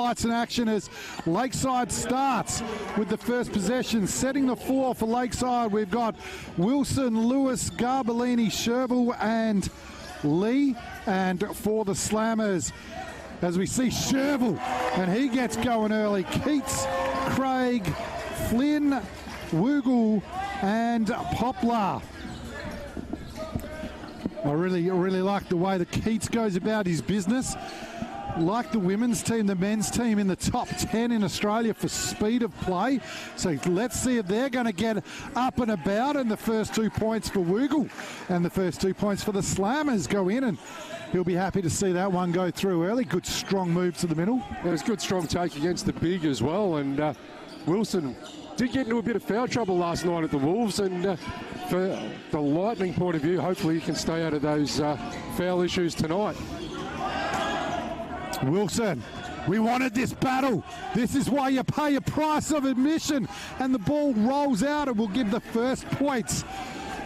lights in action as Lakeside starts with the first possession. Setting the floor for Lakeside, we've got Wilson, Lewis, Garbellini, Sherville and Lee. And for the Slammers, as we see Sherville, and he gets going early. Keats, Craig, Flynn, Woogle and Poplar. I really like the way that Keats goes about his business. Like the women's team, the men's team in the top 10 in Australia for speed of play. So let's see if they're going to get up and about. And the first 2 points for Woogle and the first 2 points for the Slammers go in, and he'll be happy to see that one go through early. Good strong move to the middle. It was a good strong take against the big as well, and Wilson did get into a bit of foul trouble last night at the Wolves, and for the Lightning point of view, hopefully he can stay out of those foul issues tonight. Wilson, we wanted this battle. This is why you pay a price of admission. And the ball rolls out and will give the first points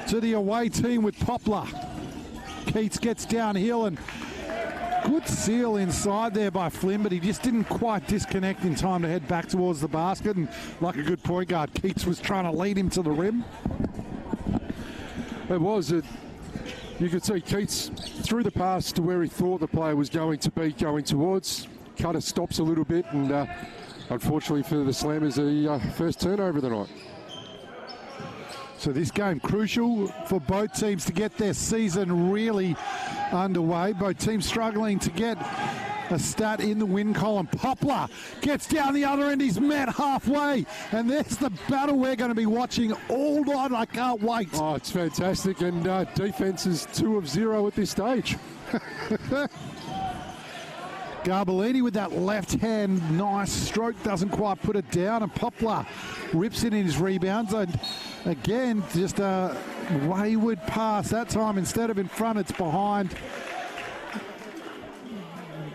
to the away team with Poplar. Keats gets downhill and good seal inside there by Flynn, but he just didn't quite disconnect in time to head back towards the basket. And like a good point guard, Keats was trying to lead him to the rim. It was. You could see Keats threw the pass to where he thought the player was going to be going towards. Cutter stops a little bit, and unfortunately for the Slammers, the first turnover of the night. So this game crucial for both teams to get their season really underway. Both teams struggling to get a stat in the win column. Poplar gets down the other end. He's met halfway. And there's the battle we're going to be watching all night. I can't wait. Oh, it's fantastic. And defense is 2 of 0 at this stage. Garbellini with that left hand, nice stroke, doesn't quite put it down, and Poplar rips it in his rebounds. And again, just a wayward pass that time. Instead of in front, it's behind.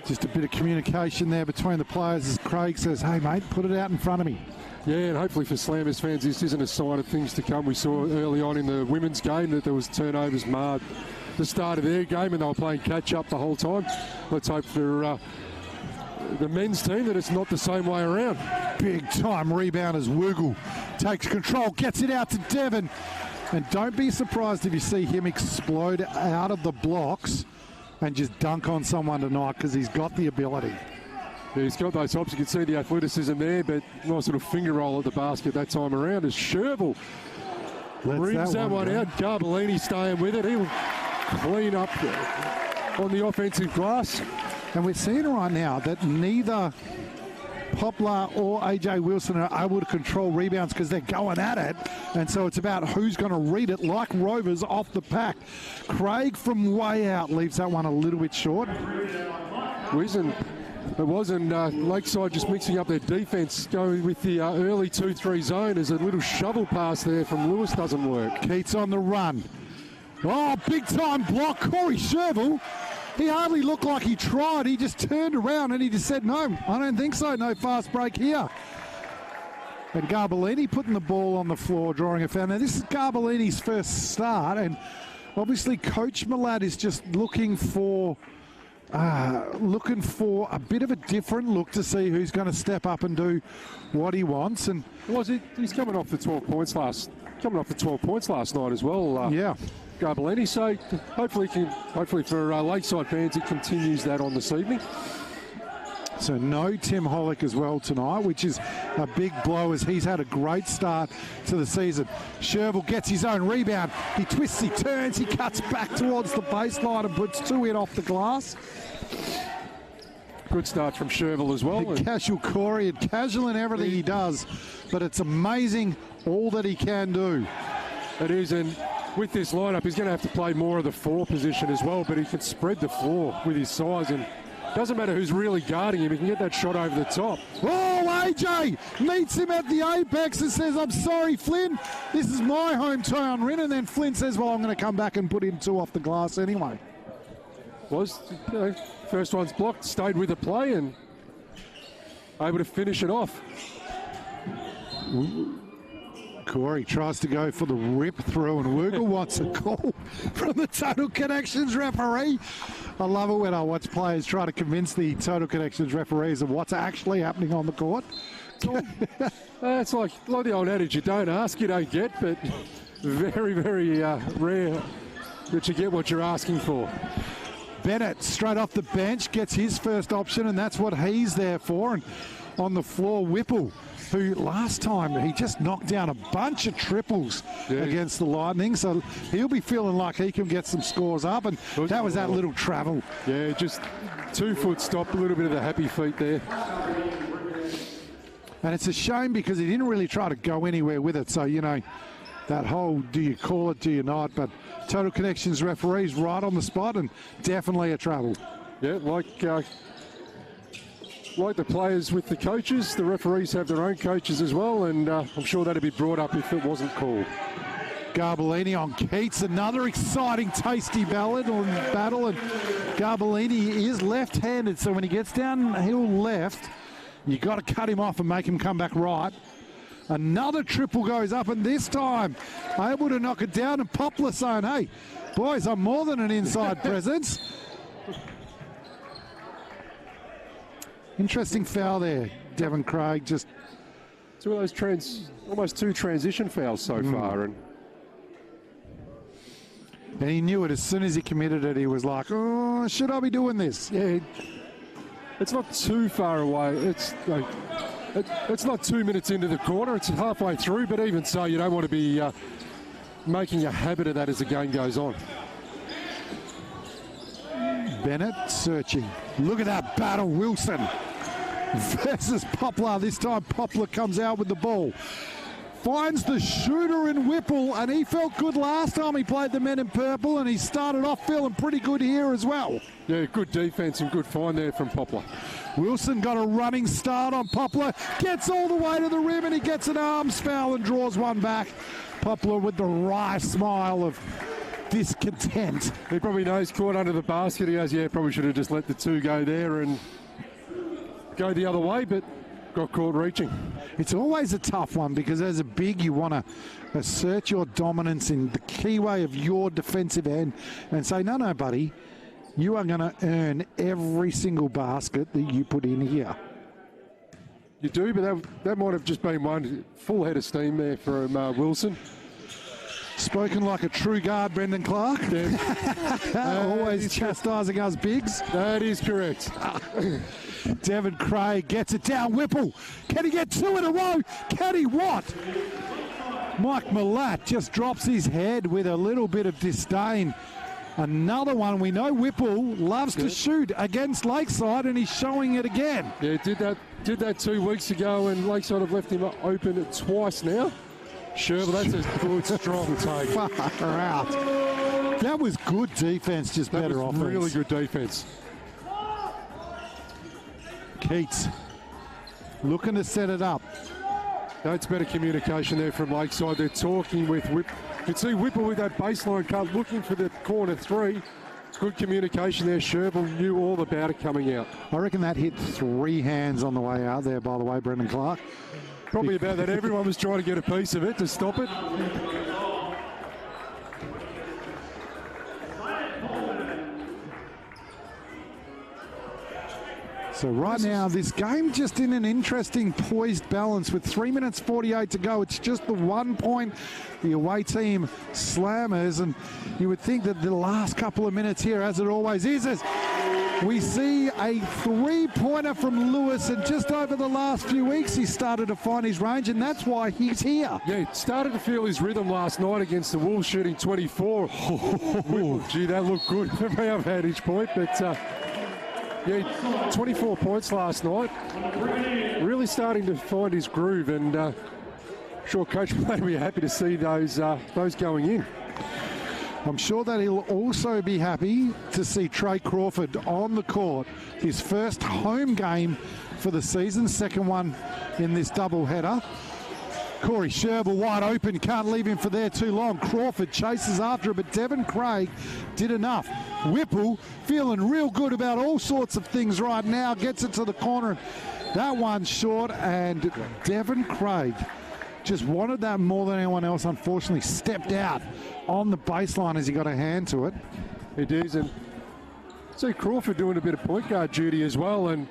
Just a bit of communication there between the players as Craig says, hey mate, put it out in front of me. Yeah, and hopefully for Slammers fans, this isn't a sign of things to come. We saw early on in the women's game that there was turnovers marred the start of their game, and they were playing catch-up the whole time. Let's hope for the men's team that it's not the same way around. Big-time rebound as Woogle takes control, gets it out to Devon. And don't be surprised if you see him explode out of the blocks and just dunk on someone tonight, because he's got the ability. Yeah, he's got those hops. You can see the athleticism there, but nice little finger roll at the basket that time around as Sherville reams that one out. Garbellini staying with it. He'll clean up on the offensive glass. And we're seeing right now that neither Poplar or AJ Wilson are able to control rebounds because they're going at it. And so it's about who's going to read it, like Rovers off the pack. Craig from way out leaves that one a little bit short. It wasn't Lakeside just mixing up their defense, going with the early 2-3 zone as a little shovel pass there from Lewis doesn't work. Keats on the run. Oh, big time block. Corey Sherville. He hardly looked like he tried. He just turned around and he just said, no, I don't think so. No fast break here. And Garbellini putting the ball on the floor, drawing a foul. Now, this is Garbellini's first start, and obviously Coach Millad is just looking for a bit of a different look to see who's going to step up and do what he wants. And he's coming off the 12 points last night as well. Yeah. Garbellini, so hopefully for Lakeside fans, it continues that on this evening. So no Tim Hollick as well tonight, which is a big blow as he's had a great start to the season. Sherville gets his own rebound. He twists, he turns, he cuts back towards the baseline and puts 2 in off the glass. Good start from Sherville as well. The casual Corey, and casual in everything he does, but it's amazing all that he can do. It is, and with this lineup, he's going to have to play more of the 4 position as well, but he can spread the floor with his size, and doesn't matter who's really guarding him, he can get that shot over the top. Oh, AJ meets him at the apex and says, I'm sorry, Flynn, this is my hometown rin, and then Flynn says, well, I'm going to come back and put in 2 off the glass anyway. First one's blocked, stayed with the play and able to finish it off. Corey tries to go for the rip through, and Wurgle wants a call from the Total Connections referee. I love it when I watch players try to convince the Total Connections referees of what's actually happening on the court. It's like the old adage, you don't ask, you don't get, but very, very rare that you get what you're asking for. Bennett, straight off the bench, gets his first option, and that's what he's there for. And on the floor, Whipple, who last time he just knocked down a bunch of triples against the Lightning, so he'll be feeling like he can get some scores up, and that was that little travel. Yeah, just 2 foot stop, a little bit of the happy feet there. And it's a shame because he didn't really try to go anywhere with it, so, you know, that whole do you call it, do you not, but Total Connections referees right on the spot, and definitely a travel. Yeah, like the players with the coaches, the referees have their own coaches as well, and I'm sure that'd be brought up if it wasn't called. Garbellini on Keats, another exciting, tasty battle, and Garbellini is left-handed, so when he gets downhill left, you got to cut him off and make him come back right. Another triple goes up, and this time able to knock it down, and Poplar saying, hey, boys, I'm more than an inside presence. Interesting foul there, Devon Craig. Just two of those almost 2 transition fouls so far, and he knew it as soon as he committed it. He was like, "Oh, should I be doing this?" Yeah, it's not too far away. It's not 2 minutes into the quarter. It's halfway through, but even so, you don't want to be making a habit of that as the game goes on. Bennett searching. Look at that battle, Wilson versus Poplar. This time Poplar comes out with the ball. Finds the shooter in Whipple, and he felt good last time he played the men in purple, and he started off feeling pretty good here as well. Yeah, good defense and good find there from Poplar. Wilson got a running start on Poplar, gets all the way to the rim, and he gets an arms foul and draws one back. Poplar with the wry smile of discontent. He probably knows caught under the basket. He goes, yeah, probably should have just let the 2 go there and go the other way, but got caught reaching. It's always a tough one because as a big, you want to assert your dominance in the key way of your defensive end and say, no, buddy, you are going to earn every single basket that you put in here. You do, but that might have just been one full head of steam there from Wilson. Spoken like a true guard, Brendan Clark. Always chastising us bigs. That is correct. Devon Craig gets it down. Whipple. Can he get 2 in a row? Can he what? Mike Malat just drops his head with a little bit of disdain. Another one. We know Whipple loves to shoot against Lakeside, and he's showing it again. Yeah, did that 2 weeks ago, and Lakeside have left him open twice now. Sure, but that's a good, strong take. Far out. That was good defense, just better offense. Really good defense. Keats looking to set it up. That's better communication there from Lakeside. They're talking with Whip. You can see Whipple with that baseline cut looking for the corner 3. Good communication there. Sherville knew all about it coming out. I reckon that hit 3 hands on the way out there, by the way, Brendan Clark. Probably about that. Everyone was trying to get a piece of it to stop it. So right now, this game just in an interesting poised balance with 3 minutes 48 to go. It's just the 1 point, the away team Slammers, and you would think that the last couple of minutes here, as it always is we see a 3-pointer from Lewis, and just over the last few weeks he started to find his range, and that's why he's here. Yeah, started to feel his rhythm last night against the Wolves, shooting 24. Gee, that looked good from our vantage point, but yeah, 24 points last night. Really starting to find his groove, and sure Coach may be happy to see those going in. I'm sure that he'll also be happy to see Trey Crawford on the court. His first home game for the season, second one in this doubleheader. Corey Sherville wide open, can't leave him for there too long. Crawford chases after it, but Devon Craig did enough. Whipple feeling real good about all sorts of things right now, gets it to the corner. That one's short, and Devon Craig just wanted that more than anyone else. Unfortunately, stepped out on the baseline as he got a hand to it. It is, and see Crawford doing a bit of point guard duty as well, and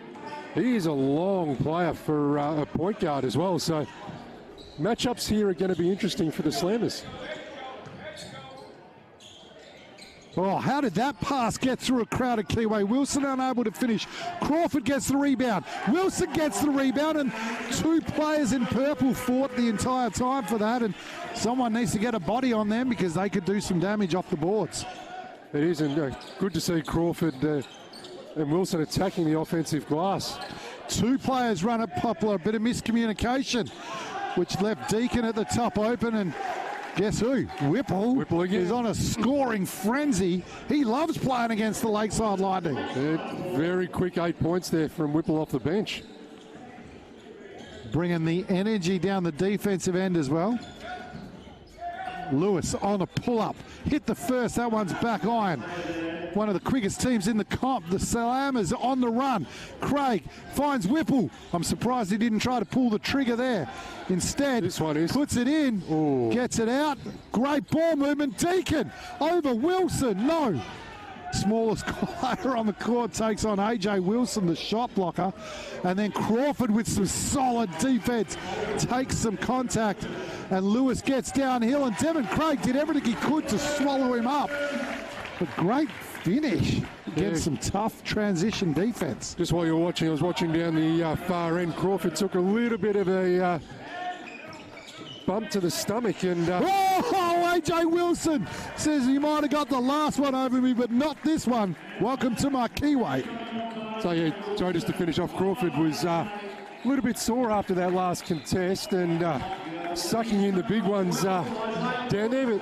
he is a long player for a point guard as well. So matchups here are going to be interesting for the Slammers. Oh, how did that pass get through a crowded Kiwi? Wilson unable to finish. Crawford gets the rebound. Wilson gets the rebound, and two players in purple fought the entire time for that, and someone needs to get a body on them because they could do some damage off the boards. It is, and good to see Crawford and Wilson attacking the offensive glass. Two players run at Poplar, a bit of miscommunication, which left Deacon at the top open, and guess who? Whipple is on a scoring frenzy. He loves playing against the Lakeside Lightning. Very quick 8 points there from Whipple off the bench. Bringing the energy down the defensive end as well. Lewis on a pull-up. Hit the first. That one's back iron. One of the quickest teams in the comp. The Slammers on the run. Craig finds Whipple. I'm surprised he didn't try to pull the trigger there. Instead, this one is. Puts it in. Ooh. Gets it out. Great ball movement. Deacon over Wilson. No. Smallest player on the court takes on AJ Wilson, the shot blocker. And then Crawford with some solid defense takes some contact. And Lewis gets downhill, and Devin Craig did everything he could to swallow him up. But great finish against some tough transition defense. Just while you're watching, I was watching down the far end. Crawford took a little bit of a bump to the stomach, and AJ Wilson says he might have got the last one over me, but not this one. Welcome to my Kiwi. So yeah, sorry, just to finish off, Crawford was a little bit sore after that last contest, and sucking in the big ones down there, but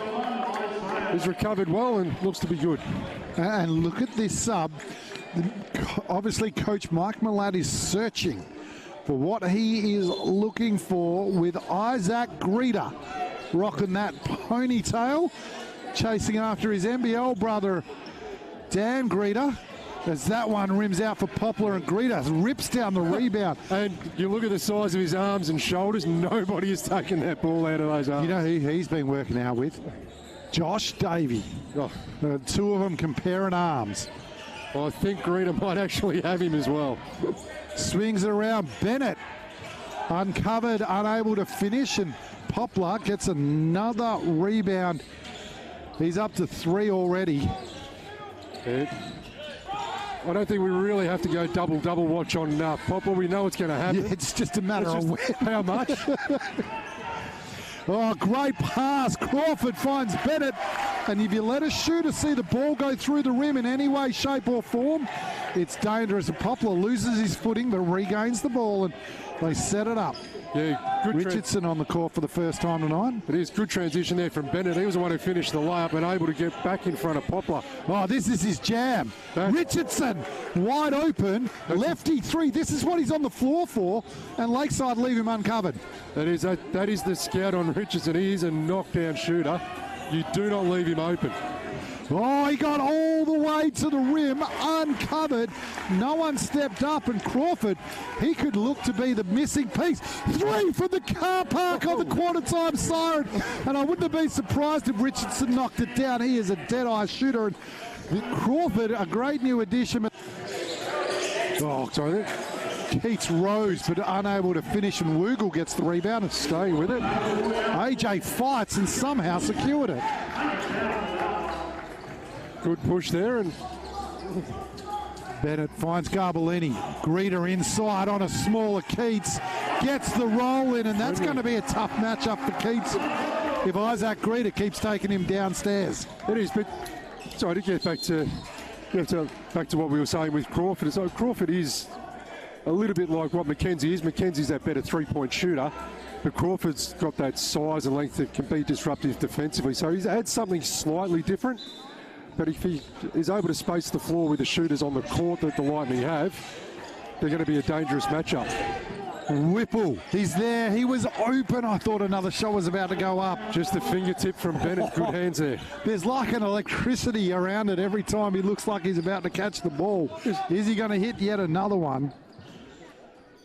has recovered well and looks to be good. And look at this sub. Obviously, Coach Mike Millett is searching for what he is looking for with Isaac Greeter rocking that ponytail, chasing after his NBL brother Dan Greeter, as that one rims out for Poplar, and Greeter rips down the rebound. And you look at the size of his arms and shoulders, nobody has taken that ball out of those arms. You know who he's been working out with? Josh Davey. Oh. Two of them comparing arms. Well, I think Greeter might actually have him as well. Swings it around. Bennett uncovered, unable to finish, and Poplar gets another rebound. He's up to 3 already. I don't think we really have to go double watch on Poplar. We know it's going to happen. Yeah, it's just a matter of how much. Oh, great pass. Crawford finds Bennett. And if you let a shooter see the ball go through the rim in any way, shape or form, it's dangerous. And Poplar loses his footing but regains the ball, and they set it up. Yeah, good. Richardson on the court for the first time tonight. It is good transition there from Bennett. He was the one who finished the layup and able to get back in front of Poplar. Oh, this is his jam. Richardson wide open, lefty 3. This is what he's on the floor for, and Lakeside leave him uncovered. That is the scout on Richardson. He is a knockdown shooter. You do not leave him open. Oh, he got all the way to the rim, uncovered. No one stepped up, and Crawford, he could look to be the missing piece. 3 from the car park on the quarter time siren. And I wouldn't have been surprised if Richardson knocked it down. He is a dead-eye shooter. And Crawford, a great new addition. Oh, sorry. Keats rose, but unable to finish, and Woogle gets the rebound and staying with it. AJ fights and somehow secured it. Good push there, and Bennett finds Garbellini. Greeter inside on a smaller Keats. Gets the roll in, and that's going to be a tough matchup for Keats if Isaac Greeter keeps taking him downstairs. It is, but sorry to get back to what we were saying with Crawford. So Crawford is a little bit like what Mackenzie is. Mackenzie's that better three-point shooter, but Crawford's got that size and length that can be disruptive defensively. So he's had something slightly different. But if he is able to space the floor with the shooters on the court that the Lightning have, they're going to be a dangerous matchup. Whipple, he's there. He was open. I thought another shot was about to go up. Just a fingertip from Bennett. Good hands there. There's like an electricity around it every time he looks like he's about to catch the ball. Is he going to hit yet another one?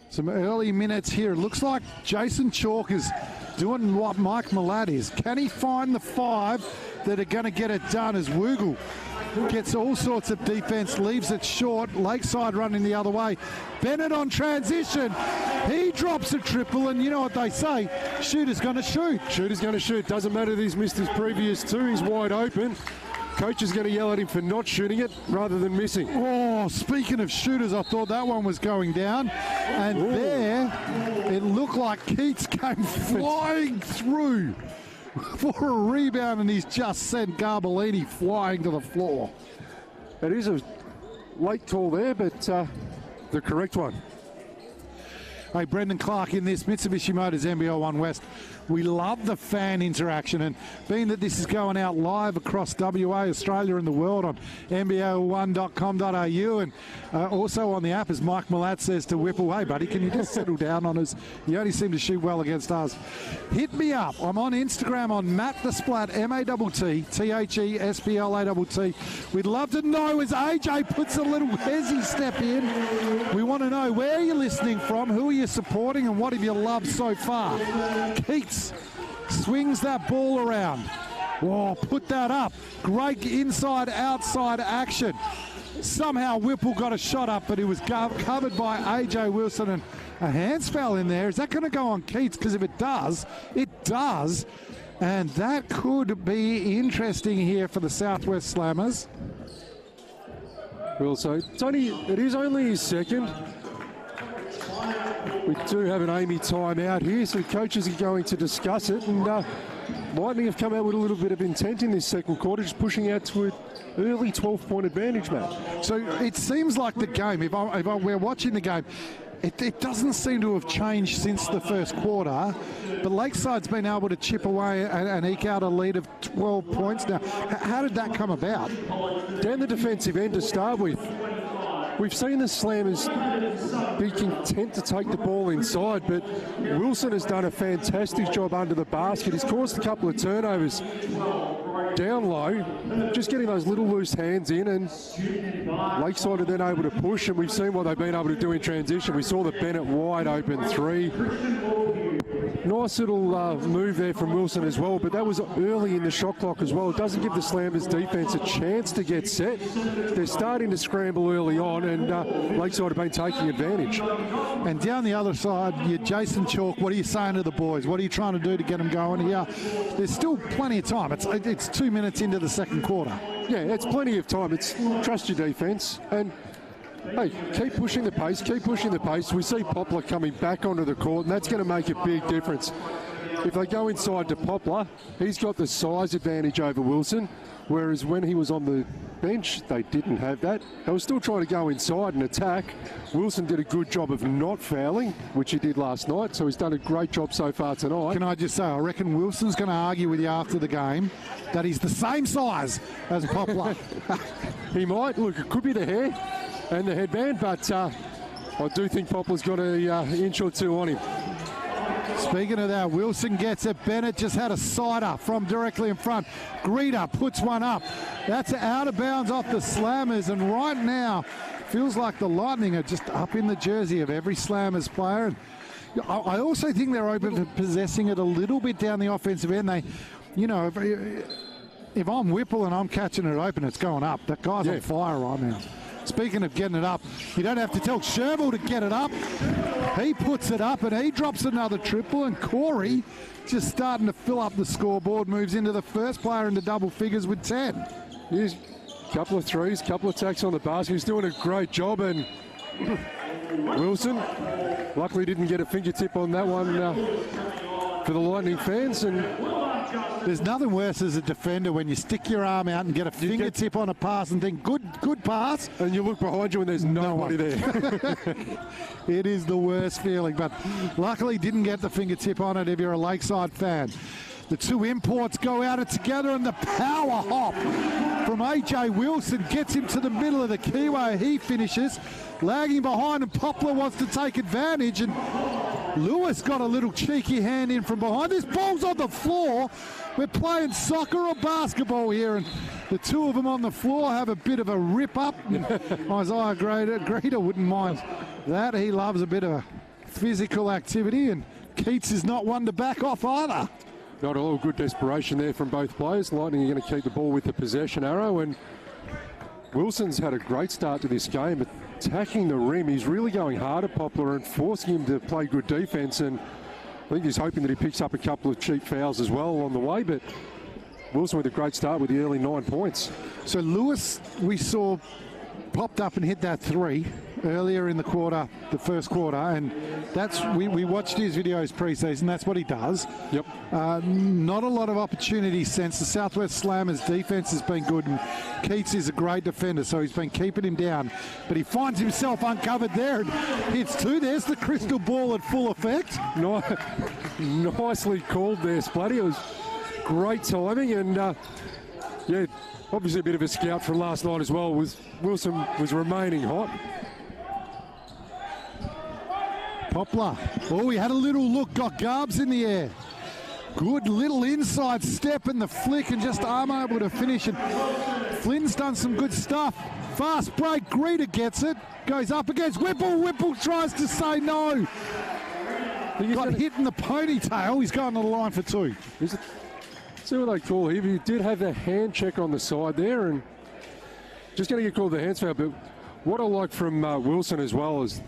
Some early minutes here. It looks like Jason Chalk is doing what Mike Millett is. Can he find the 5 that are going to get it done as Woogle gets all sorts of defense, leaves it short. Lakeside running the other way. Bennett on transition. He drops a triple, and you know what they say, shooter's going to shoot. Shooter's going to shoot. Doesn't matter that he's missed his previous 2. He's wide open. Coach is going to yell at him for not shooting it rather than missing. Oh, speaking of shooters, I thought that one was going down. And there, it looked like Keats came flying through for a rebound, and he's just sent Garbellini flying to the floor. It is a late call there, but the correct one. Hey, Brendan Clark in this Mitsubishi Motors NBL1 West. We love the fan interaction, and being that this is going out live across WA, Australia and the world on NBL1.com.au and also on the app, as Mike Millett says to Whipple, hey buddy, can you just settle down on us? You only seem to shoot well against us. Hit me up. I'm on Instagram on Matt the Splat, MATTTHESPLATT. We'd love to know as AJ puts a little hezzy step in. We want to know where you're listening from, who are you supporting, and what have you loved so far? Keats swings that ball around. Oh, put that up. Great inside-outside action. Somehow Whipple got a shot up, but it was covered by AJ Wilson, and a hands foul in there. Is that going to go on Keats? Because if it does, it does. And that could be interesting here for the Southwest Slammers. Well, so it is only his second. We do have an Amy timeout here, so coaches are going to discuss it. And Lightning have come out with a little bit of intent in this second quarter, just pushing out to an early 12-point advantage, Matt. So it seems like the game, if we're watching the game, it doesn't seem to have changed since the first quarter, but Lakeside's been able to chip away and eke out a lead of 12 points now. How did that come about? Down the defensive end to start with. We've seen the Slammers be content to take the ball inside, but Wilson has done a fantastic job under the basket. He's caused a couple of turnovers down low, just getting those little loose hands in, and Lakeside are then able to push, and we've seen what they've been able to do in transition. We saw the Bennett wide open 3. Nice little move there from Wilson as well, but that was early in the shot clock as well. It doesn't give the Slammers defense a chance to get set. They're starting to scramble early on, and Lakeside have been taking advantage. And down the other side, you're Jason Chalk. What are you saying to the boys? What are you trying to do to get them going here? There's still plenty of time. It's 2 minutes into the second quarter. Yeah, it's plenty of time. It's trust your defense, and hey, keep pushing the pace, keep pushing the pace. We see Poplar coming back onto the court, and that's going to make a big difference. If they go inside to Poplar, he's got the size advantage over Wilson, whereas when he was on the bench, they didn't have that. They were still trying to go inside and attack. Wilson did a good job of not fouling, which he did last night, so he's done a great job so far tonight. Can I just say, I reckon Wilson's going to argue with you after the game that he's the same size as Poplar. He might. Look, it could be the hair and the headband, but I do think Poplar's got an inch or 2 on him. Speaking of that, Wilson gets it. Bennett just had a sider from directly in front. Greeter puts one up. That's out of bounds off the Slammers, and right now feels like the Lightning are just up in the jersey of every Slammers player. And I also think they're open to possessing it a little bit down the offensive end. They, you know, if I'm Whipple and I'm catching it open, it's going up. That guy's on fire right now. Speaking of getting it up, you don't have to tell Sherville to get it up. He puts it up and he drops another triple, and Corey just starting to fill up the scoreboard, moves into the first player into double figures with 10. He's a couple of threes, couple of attacks on the basket. He's doing a great job, and Wilson luckily didn't get a fingertip on that one for the Lightning fans. And there's nothing worse as a defender when you stick your arm out and get a fingertip on a pass and think, good pass. And you look behind you and there's nobody there. It is the worst feeling, but luckily didn't get the fingertip on it if you're a Lakeside fan. The two imports go at it together, and the power hop from AJ Wilson gets him to the middle of the key where he finishes. Lagging behind, and Poplar wants to take advantage, and Lewis got a little cheeky hand in from behind. This ball's on the floor. We're playing soccer or basketball here, and the two of them on the floor have a bit of a rip up. Isaiah Greeter wouldn't mind that. He loves a bit of a physical activity, and Keats is not one to back off either. Not a lot of good desperation there from both players. Lightning are going to keep the ball with the possession arrow, and Wilson's had a great start to this game, attacking the rim. He's really going hard at Poplar and forcing him to play good defence, and I think he's hoping that he picks up a couple of cheap fouls as well along the way, but Wilson with a great start with the early 9 points. So Lewis, we saw, popped up and hit that 3 earlier in the quarter, the first quarter, and that's we watched his videos pre-season. That's what he does. Yep. Not a lot of opportunity since the Southwest Slammers defense has been good, and Keats is a great defender, so he's been keeping him down, but he finds himself uncovered there and hits 2. There's the crystal ball at full effect. Nicely called there, Splatty. It was great timing, and yeah, obviously a bit of a scout from last night as well. Wilson was remaining hot. Poplar. Oh, he had a little look, got Garbs in the air. Good little inside step in the flick and just unable to finish it. Flynn's done some good stuff. Fast break, Greeter gets it. Goes up against Whipple. Whipple tries to say no. Got hit in the ponytail. He's going to the line for 2. See what they call here. He did have the hand check on the side there, and just going to get called the hands foul. But what I like from Wilson as well is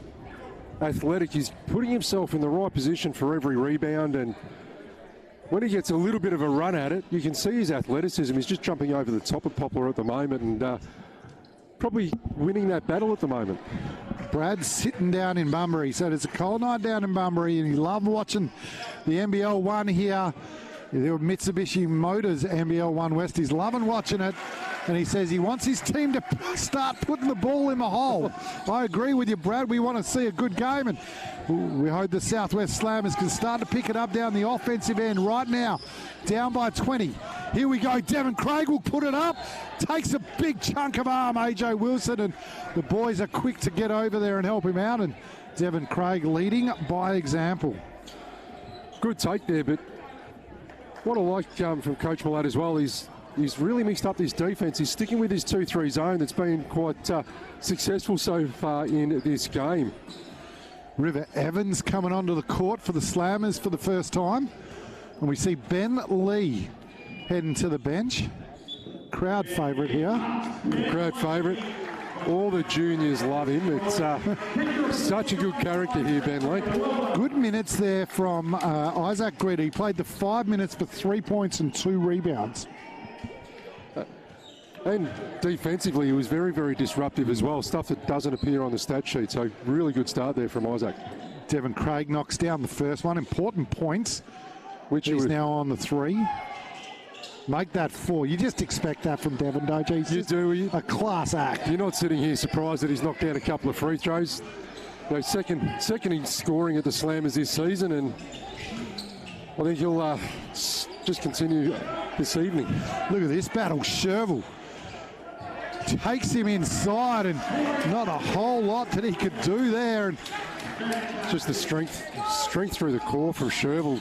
athletic. He's putting himself in the right position for every rebound, and when he gets a little bit of a run at it, you can see his athleticism. He's just jumping over the top of Poplar at the moment, and probably winning that battle at the moment. Brad's sitting down in Bunbury, so it's a cold night down in Bunbury, and he loved watching the NBL1 here. The Mitsubishi Motors NBL1 West. He's loving watching it, and he says he wants his team to start putting the ball in the hole. I agree with you, Brad. We want to see a good game, and we hope the Southwest Slammers can start to pick it up down the offensive end right now. Down by 20. Here we go. Devon Craig will put it up. Takes a big chunk of arm, AJ Wilson, and the boys are quick to get over there and help him out, and Devon Craig leading by example. Good take there, but what I like from Coach Millett as well is he's really mixed up his defence. He's sticking with his 2-3 zone that's been quite successful so far in this game. River Evans coming onto the court for the Slammers for the first time. And we see Ben Lee heading to the bench. Crowd favourite here. Crowd favourite. All the juniors love him. It's such a good character here, Ben Lee. Good minutes there from Isaac Greeter. He played the 5 minutes for 3 points and 2 rebounds. And defensively, he was very, very disruptive as well. Stuff that doesn't appear on the stat sheet. So really good start there from Isaac. Devon Craig knocks down the first one. Important points. Which he's now on the 3. Make that 4. You just expect that from Devon, don't you? You do. A class act. You're not sitting here surprised that he's knocked down a couple of free throws. Second in scoring at the Slammers this season, and I think he'll just continue this evening. Look at this battle. Sherville takes him inside, and not a whole lot that he could do there. And just the strength through the core from Sherville.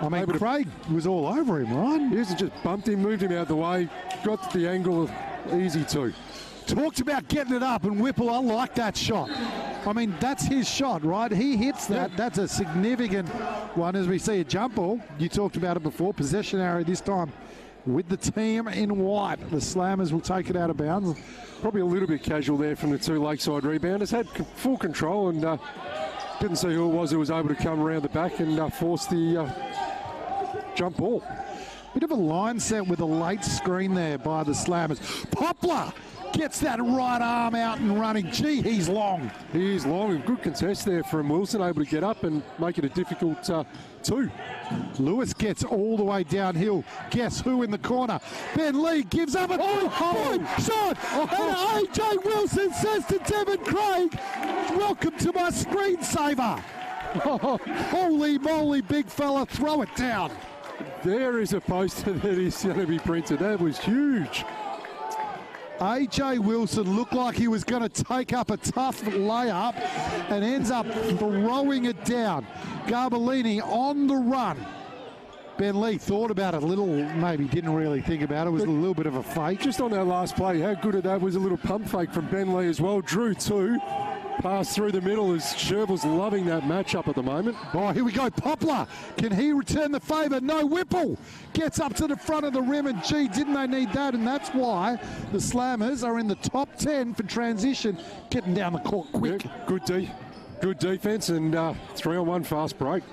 I mean, Craig was all over him, right? He just bumped him, moved him out the way, got the angle easy too. Talked about getting it up, and Whipple, I like that shot. I mean, that's his shot, right? He hits that. Yeah. That's a significant one as we see a jump ball. You talked about it before. Possession arrow this time with the team in white. The Slammers will take it out of bounds. Probably a little bit casual there from the 2 Lakeside rebounders. Had full control and didn't see who it was who was able to come around the back and force the jump ball. Bit of a line set with a late screen there by the Slammers. Poplar gets that right arm out and running. Gee, he's long. He is long. Good contest there from Wilson, able to get up and make it a difficult 2. Lewis gets all the way downhill. Guess who in the corner? Ben Lee gives up a point shot. And AJ Wilson says to Devon Craig, welcome to my screensaver. Holy moly, big fella, throw it down. There is a poster that is going to be printed. That was huge. AJ Wilson looked like he was going to take up a tough layup and ends up throwing it down. Garbellini on the run. Ben Lee thought about it a little, maybe didn't really think about it. It was a little bit of a fake. Just on that last play, how good at that was a little pump fake from Ben Lee as well. Drew 2, pass through the middle as Sherville's loving that matchup at the moment. Oh, here we go. Poplar. Can he return the favour? No. Whipple gets up to the front of the rim, and gee, didn't they need that? And that's why the Slammers are in the top 10 for transition, getting down the court quick. Yeah, good defence, and 3-on-1 fast break.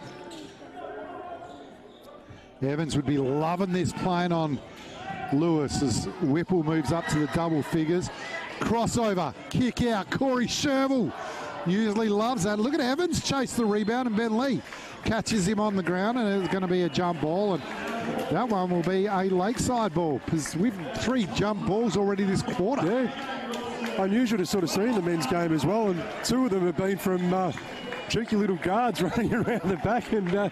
Evans would be loving this, playing on Lewis as Whipple moves up to the double figures. Crossover, kick out. Corey Shervill usually loves that. Look at Evans chase the rebound, and Ben Lee catches him on the ground, and it's going to be a jump ball, and that one will be a Lakeside ball because we've 3 jump balls already this quarter. Yeah, unusual to sort of see in the men's game as well, and 2 of them have been from cheeky little guards running around the back, and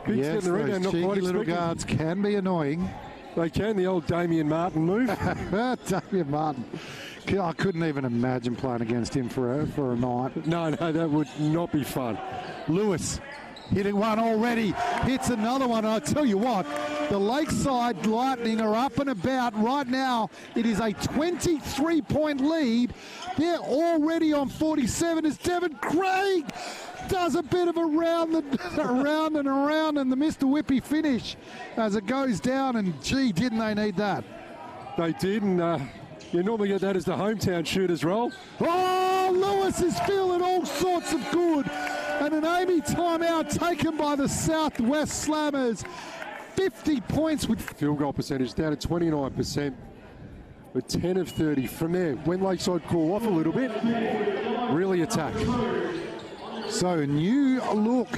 Biggs yes, getting the rebound, those not cheeky quite little expecting. guards can be annoying. They can, the old Damian Martin move. Damian Martin. I couldn't even imagine playing against him for a night. No, that would not be fun. Lewis hitting one already, hits another one. I tell you what, the Lakeside Lightning are up and about right now. It is a 23-point lead. They're already on 47 as Devon Craig does a bit of a round and around, and the Mr. Whippy finish as it goes down, and gee, didn't they need that? They did, and you normally get that as the hometown shooter's role. Oh, Lewis is feeling all sorts of good, and an Amy timeout taken by the Southwest Slammers. 50 points with field goal percentage down to 29%, with 10 of 30 from there. When Lakeside cool off a little bit, really attack. So new look.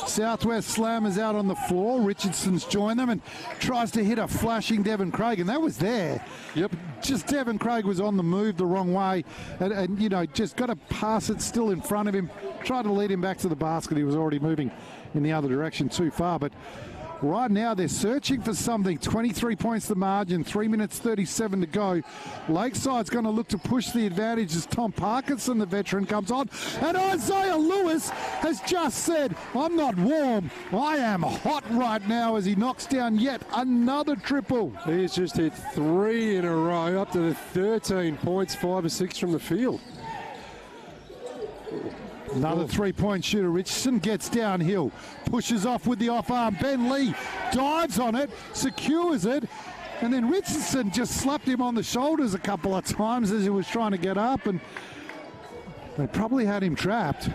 Southwest Slammers out on the floor. Richardson's joined them and tries to hit a flashing Devon Craig, and that was there. Yep. Just Devon Craig was on the move the wrong way, and you know, just got to pass it still in front of him. Tried to lead him back to the basket. He was already moving in the other direction too far, but right now they're searching for something. 23 points the margin, 3 minutes 37 to go. Lakeside's going to look to push the advantage as Tom Parkinson, the veteran, comes on. And Isaiah Lewis has just said, I'm not warm, I am hot right now, as he knocks down yet another triple. He's just hit 3 in a row, up to the 13 points, 5 or 6 from the field. Another three-point shooter. Richardson gets downhill, pushes off with the off-arm. Ben Lee dives on it, secures it, and then Richardson just slapped him on the shoulders a couple of times as he was trying to get up, and they probably had him trapped.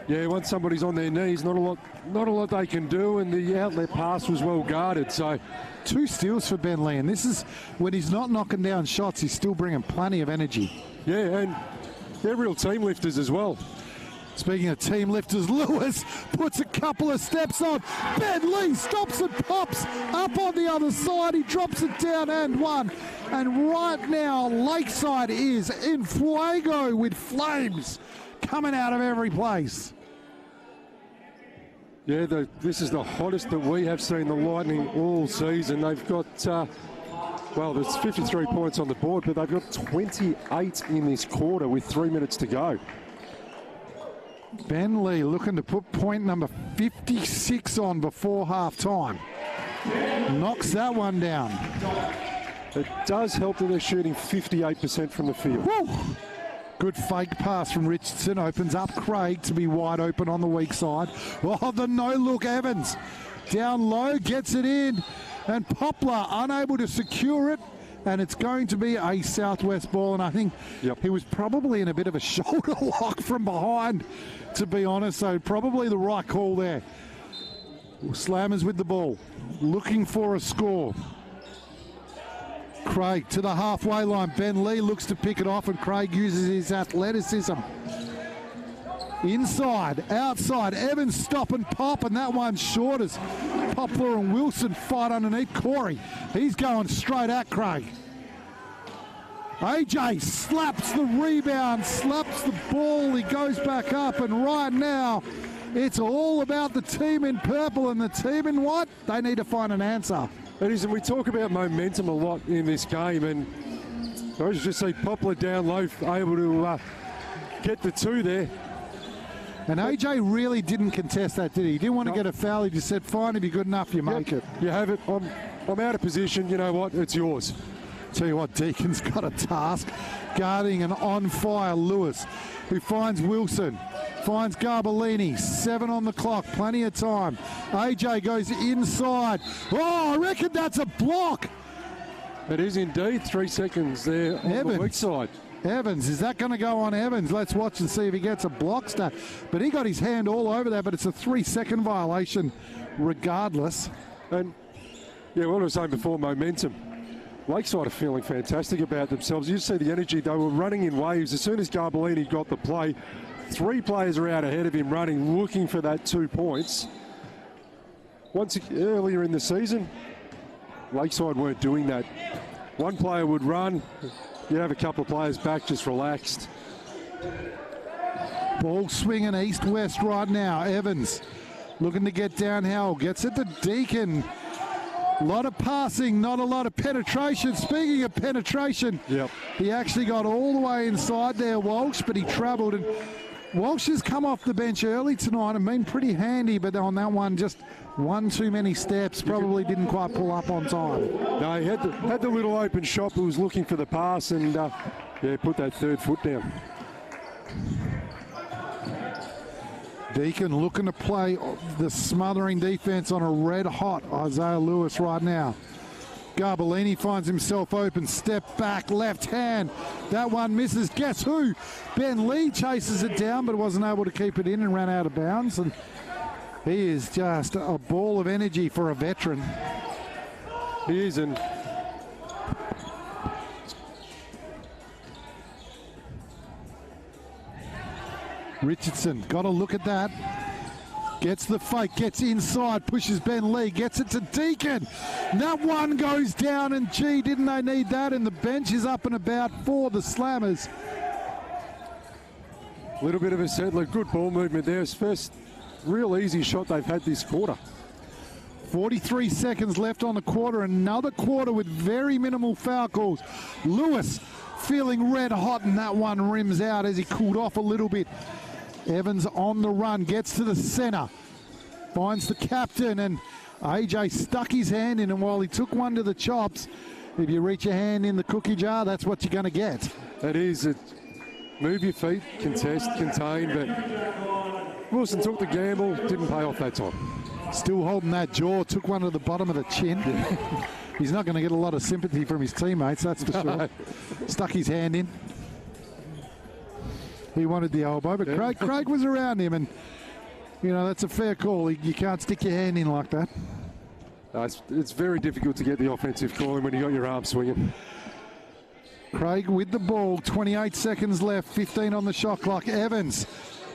Yeah, once somebody's on their knees, not a lot they can do, and the outlet pass was well guarded. So 2 steals for Ben Lee, and this is when he's not knocking down shots, he's still bringing plenty of energy. Yeah, and they're real team lifters as well. Speaking of team lifters, Lewis puts a couple of steps on. Ben Lee stops and pops up on the other side. He drops it down and one. And right now, Lakeside is in fuego with flames coming out of every place. Yeah, this is the hottest that we have seen the Lightning all season. They've got, well, there's 53 points on the board, but they've got 28 in this quarter with 3 minutes to go. Ben Lee looking to put point number 56 on before half-time. Knocks that one down. It does help that they're shooting 58% from the field. Woo! Good fake pass from Richardson. Opens up Craig to be wide open on the weak side. Oh, the no-look Evans. Down low, gets it in. And Poplar unable to secure it. And it's going to be a Southwest ball. And I think he was probably in a bit of a shoulder lock from behind, to be honest. So probably the right call there. Slammers with the ball. Looking for a score. Craig to the halfway line. Ben Lee looks to pick it off, and Craig uses his athleticism. Inside, outside, Evans stop and pop, and that one's short as Poplar and Wilson fight underneath. Corey, he's going straight at Craig. AJ slaps the rebound, slaps the ball, he goes back up, and right now it's all about the team in purple, and the team in white, they need to find an answer. It is, and we talk about momentum a lot in this game, and I was just say Poplar down low, able to get the 2 there. And AJ really didn't contest that, did he? He didn't want to get a foul. He just said, fine, if you're good enough, you make it. You have it. I'm out of position. You know what? It's yours. Tell you what, Deacon's got a task. guarding an on-fire Lewis, who finds Wilson. Finds Garbellini, 7 on the clock, plenty of time. AJ goes inside. Oh, I reckon that's a block. It is indeed. 3 seconds there on the weak side. Evans, is that going to go on Evans? Let's watch and see if he gets a block stat. But he got his hand all over that, but it's a 3-second violation regardless. And, yeah, what I was saying before, momentum. Lakeside are feeling fantastic about themselves. You see the energy. They were running in waves. As soon as Garbellini got the play, 3 players are out ahead of him running, looking for that 2 points. Earlier in the season, Lakeside weren't doing that. One player would run, you'd have a couple of players back just relaxed. Ball swinging east-west right now. Evans looking to get downhill, gets it to Deacon. A lot of passing, not a lot of penetration. Speaking of penetration, he actually got all the way inside there, Walsh, but he travelled. And Walsh has come off the bench early tonight and been pretty handy, but on that one, just one too many steps. Probably didn't quite pull up on time. No, he had the little open shot, who was looking for the pass, and put that 3rd foot down. Deacon looking to play the smothering defense on a red-hot Isaiah Lewis right now. Garbellini finds himself open, step back, left hand. That one misses. Guess who? Ben Lee chases it down, but wasn't able to keep it in and ran out of bounds. And he is just a ball of energy for a veteran. He is, and Richardson, got to look at that. Gets the fake, gets inside, pushes Ben Lee, gets it to Deacon. That one goes down, and gee, didn't they need that? And the bench is up and about for the Slammers. a little bit of a settler. Good ball movement there. His first real easy shot they've had this quarter. 43 seconds left on the quarter. Another quarter with very minimal foul calls. Lewis feeling red hot, and that one rims out as he cooled off a little bit. Evans on the run, gets to the center, finds the captain, and AJ stuck his hand in, and while he took one to the chops, if you reach your hand in the cookie jar, that's what you're going to get. It is. Move your feet, contest, contain, but Wilson took the gamble, didn't pay off that time. Still holding that jaw, took one to the bottom of the chin. He's not going to get a lot of sympathy from his teammates, that's for sure. Stuck his hand in. He wanted the elbow, but Craig was around him, and, you know, that's a fair call. You can't stick your hand in like that. It's very difficult to get the offensive call when you got your arm swinging. Craig with the ball, 28 seconds left, 15 on the shot clock. Evans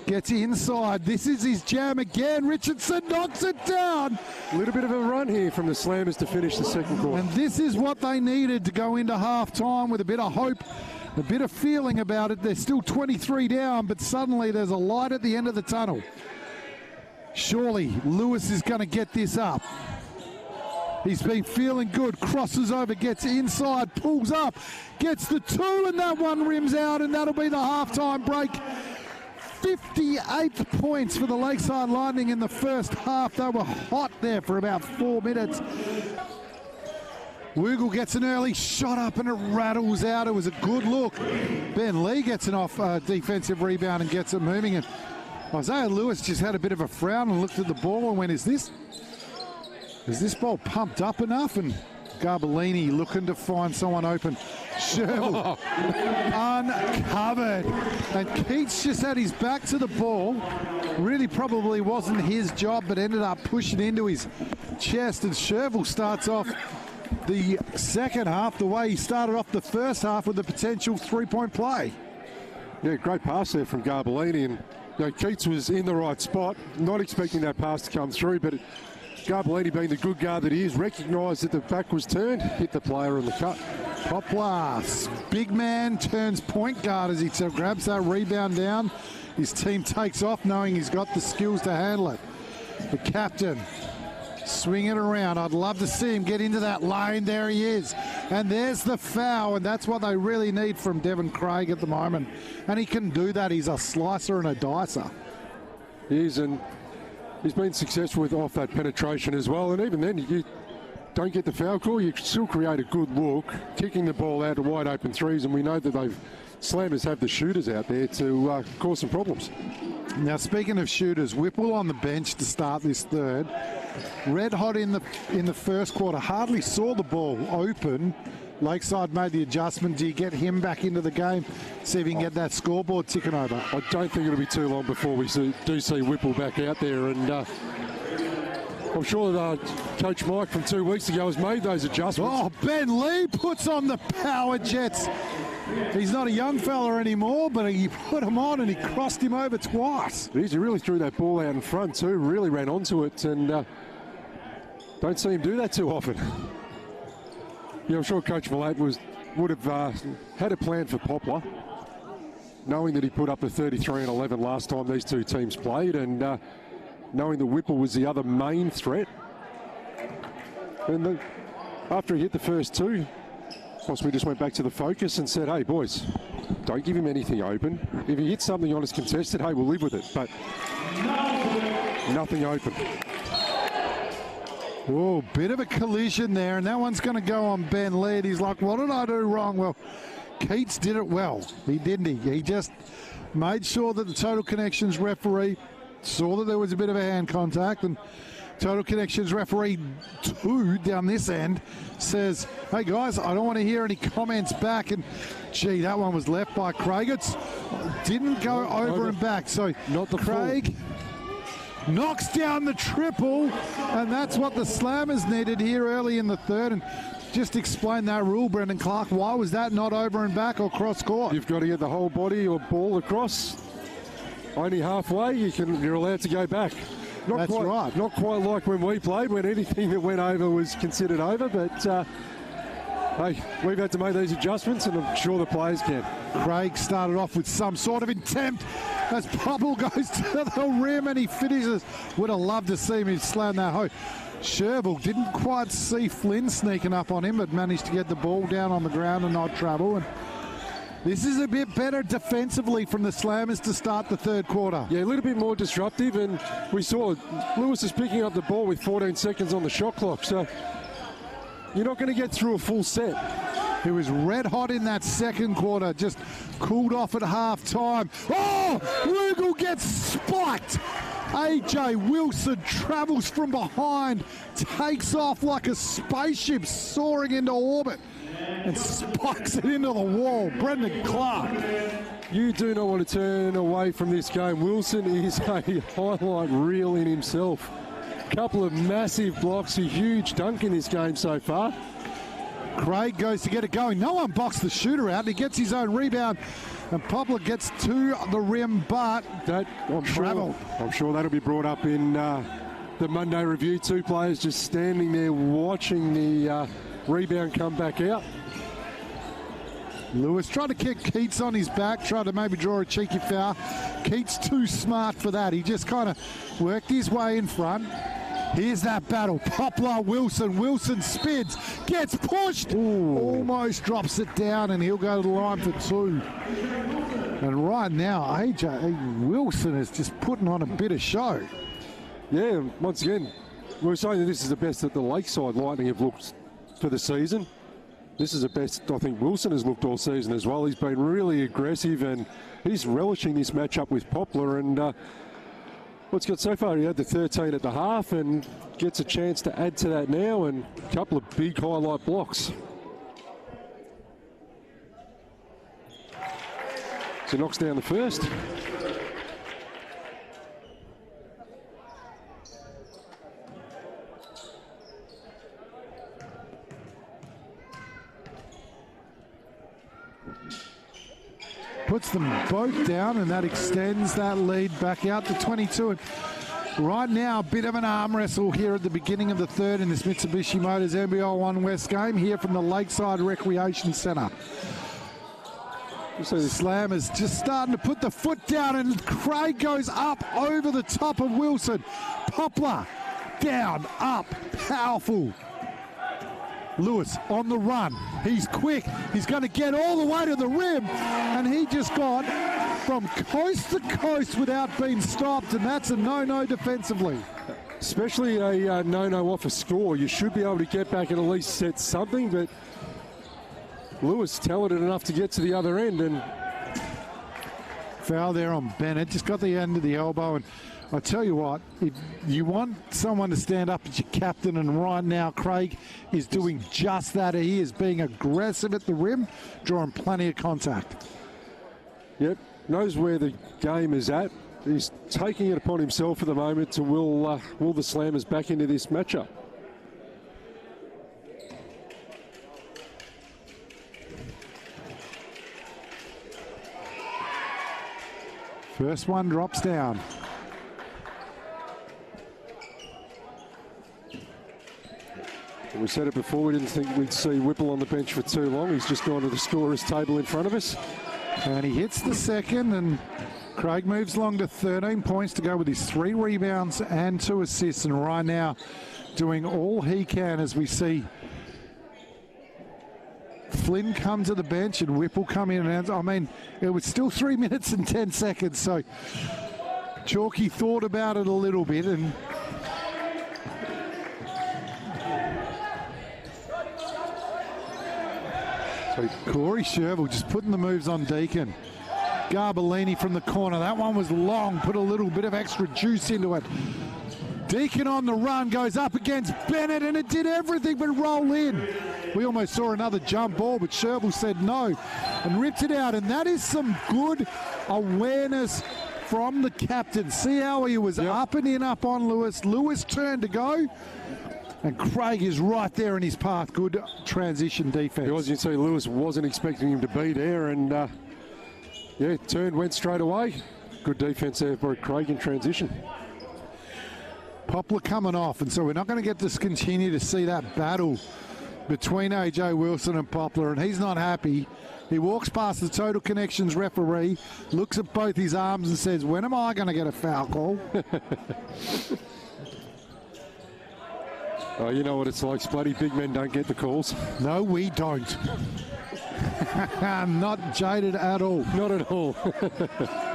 gets inside. This is his jam again. Richardson knocks it down. A little bit of a run here from the Slammers to finish the second quarter. And this is what they needed to go into half-time with a bit of hope, a bit of feeling about it. They're still 23 down, but suddenly there's a light at the end of the tunnel. Surely Lewis is going to get this up. He's been feeling good, crosses over, gets inside, pulls up, gets the 2, and that one rims out, and that'll be the halftime break. 58 points for the Lakeside Lightning in the first half. They were hot there for about 4 minutes. Wiggle gets an early shot up and it rattles out. It was a good look. Ben Lee gets an off defensive rebound and gets it moving. And Isaiah Lewis just had a bit of a frown and looked at the ball and went, is this ball pumped up enough? And Garbellini looking to find someone open. Sherville uncovered. And Keats just had his back to the ball. Really probably wasn't his job, but ended up pushing into his chest. And Sherville starts off the second half the way he started off the first half with a potential three-point play. Yeah, great pass there from Garbellini. And you know, Keats was in the right spot, not expecting that pass to come through, but Garbellini, being the good guard that he is, recognised that the back was turned, hit the player on the cut. Poplar, big man, turns point guard as he grabs that rebound down. His team takes off knowing he's got the skills to handle it. The captain, swing it around. I'd love to see him get into that lane. There he is. And there's the foul, and that's what they really need from Devon Craig at the moment. And he can do that. He's a slicer and a dicer. He is, and he's been successful off that penetration as well. And even then, you don't get the foul call, you still create a good look, kicking the ball out to wide open threes, and we know that they've Slammers have the shooters out there to cause some problems. Now, speaking of shooters, Whipple on the bench to start this third. Red hot in the first quarter. Hardly saw the ball open. Lakeside made the adjustment. Do you get him back into the game? See if you can get that scoreboard ticking over. I don't think it'll be too long before we do see Whipple back out there. And I'm sure that Coach Mike from 2 weeks ago has made those adjustments. Oh, Ben Lee puts on the power jets. He's not a young fella anymore, but he put him on and he crossed him over twice. He really threw that ball out in front too, really ran onto it, and don't see him do that too often. Yeah, I'm sure Coach Millett would have had a plan for Poplar, knowing that he put up the 33 and 11 last time these two teams played, and knowing that Whipple was the other main threat. And after he hit the first two, possibly just went back to the focus and said, hey, boys, don't give him anything open. If he hits something on his contested, hey, we'll live with it. But nothing open. Oh, bit of a collision there, and that one's going to go on Ben Lee. He's like, what did I do wrong? Well, Keats did it well. He didn't he? He just made sure that the Total Connections referee saw that there was a bit of a hand contact, and Total Connections referee 2 down this end says, hey guys, I don't want to hear any comments back. And gee, that one was left by Craig. It didn't go over and back. So not the Craig knocks down the triple, and that's what the Slammers needed here early in the third. And just explain that rule, Brendan Clark. Why was that not over and back or cross court? You've got to get the whole body or ball across. Only halfway, you're allowed to go back. That's right. Not quite like when we played, when anything that went over was considered over, but hey, we've had to make these adjustments, and I'm sure the players can. Craig started off with some sort of intent as Whipple goes to the rim and he finishes. Would have loved to see him slam that home. Sherville didn't quite see Flynn sneaking up on him, but managed to get the ball down on the ground and not travel. And this is a bit better defensively from the Slammers to start the third quarter. Yeah, a little bit more disruptive, and we saw Lewis is picking up the ball with 14 seconds on the shot clock, so you're not going to get through a full set. It was red hot in that second quarter, just cooled off at half time. Oh, Rugel gets spiked. AJ Wilson travels from behind, takes off like a spaceship soaring into orbit, and spikes it into the wall. Brendan Clark. You do not want to turn away from this game. Wilson is a highlight reel in himself. Couple of massive blocks, a huge dunk in this game so far. Craig goes to get it going. No one boxed the shooter out. He gets his own rebound, and Poplar gets to the rim, but that I'm sure that'll be brought up in the Monday review. Two players just standing there watching the rebound come back out. Lewis tried to kick Keats on his back, tried to maybe draw a cheeky foul. Keats too smart for that. He just kind of worked his way in front. Here's that battle. Poplar, Wilson. Wilson spins, gets pushed. Ooh. Almost drops it down, and he'll go to the line for 2. And right now, AJ Wilson is just putting on a bit of show. Yeah, once again, we're saying that this is the best that the Lakeside Lightning have looked for the season. This is the best I think Wilson has looked all season as well. He's been really aggressive, and he's relishing this matchup with Poplar. And what's got so far, he had the 13 at the half and gets a chance to add to that now, and a couple of big highlight blocks. So he knocks down the first. Puts them both down, and that extends that lead back out to 22. And right now, a bit of an arm wrestle here at the beginning of the third in this Mitsubishi Motors NBL1 West game here from the Lakeside Recreation Centre. So the Slammers just starting to put the foot down, and Craig goes up over the top of Wilson. Poplar down, up, powerful. Lewis on the run. He's quick. He's going to get all the way to the rim, and he just got from coast to coast without being stopped, and that's a no-no defensively. Especially a no-no off a score. You should be able to get back and at least set something, but Lewis talented enough to get to the other end, and Foul there on Bennett. Just got the end of the elbow. And I tell you what, if you want someone to stand up as your captain, and right now Craig is doing just that. He is being aggressive at the rim, drawing plenty of contact. Yep, knows where the game is at. He's taking it upon himself at the moment to will the Slammers back into this matchup. First one drops down. We said it before, we didn't think we'd see Whipple on the bench for too long. He's just gone to the scorer's table in front of us. And he hits the second, and Craig moves along to 13 points to go with his 3 rebounds and 2 assists. And right now doing all he can as we see Flynn come to the bench and Whipple come in. And I mean, it was still 3 minutes and 10 seconds. So Chalky thought about it a little bit, and so Corey Shervill just putting the moves on Deacon. Garbellini from the corner. That one was long, put a little bit of extra juice into it. Deacon on the run, goes up against Bennett, and it did everything but roll in. We almost saw another jump ball, but Shervill said no and ripped it out. And that is some good awareness from the captain. See how he was up and in up on Lewis. Lewis turned to go, and Craig is right there in his path. Good transition defense. As you can see, Lewis wasn't expecting him to be there, and turned, went straight away. Good defense there by Craig in transition. Poplar coming off, and so we're not going to get to continue to see that battle between AJ Wilson and Poplar, and he's not happy. He walks past the Total Connections referee, looks at both his arms and says, when am I going to get a foul call? Oh, you know what it's like, Splatty. Big men don't get the calls. No, we don't. Not jaded at all. Not at all.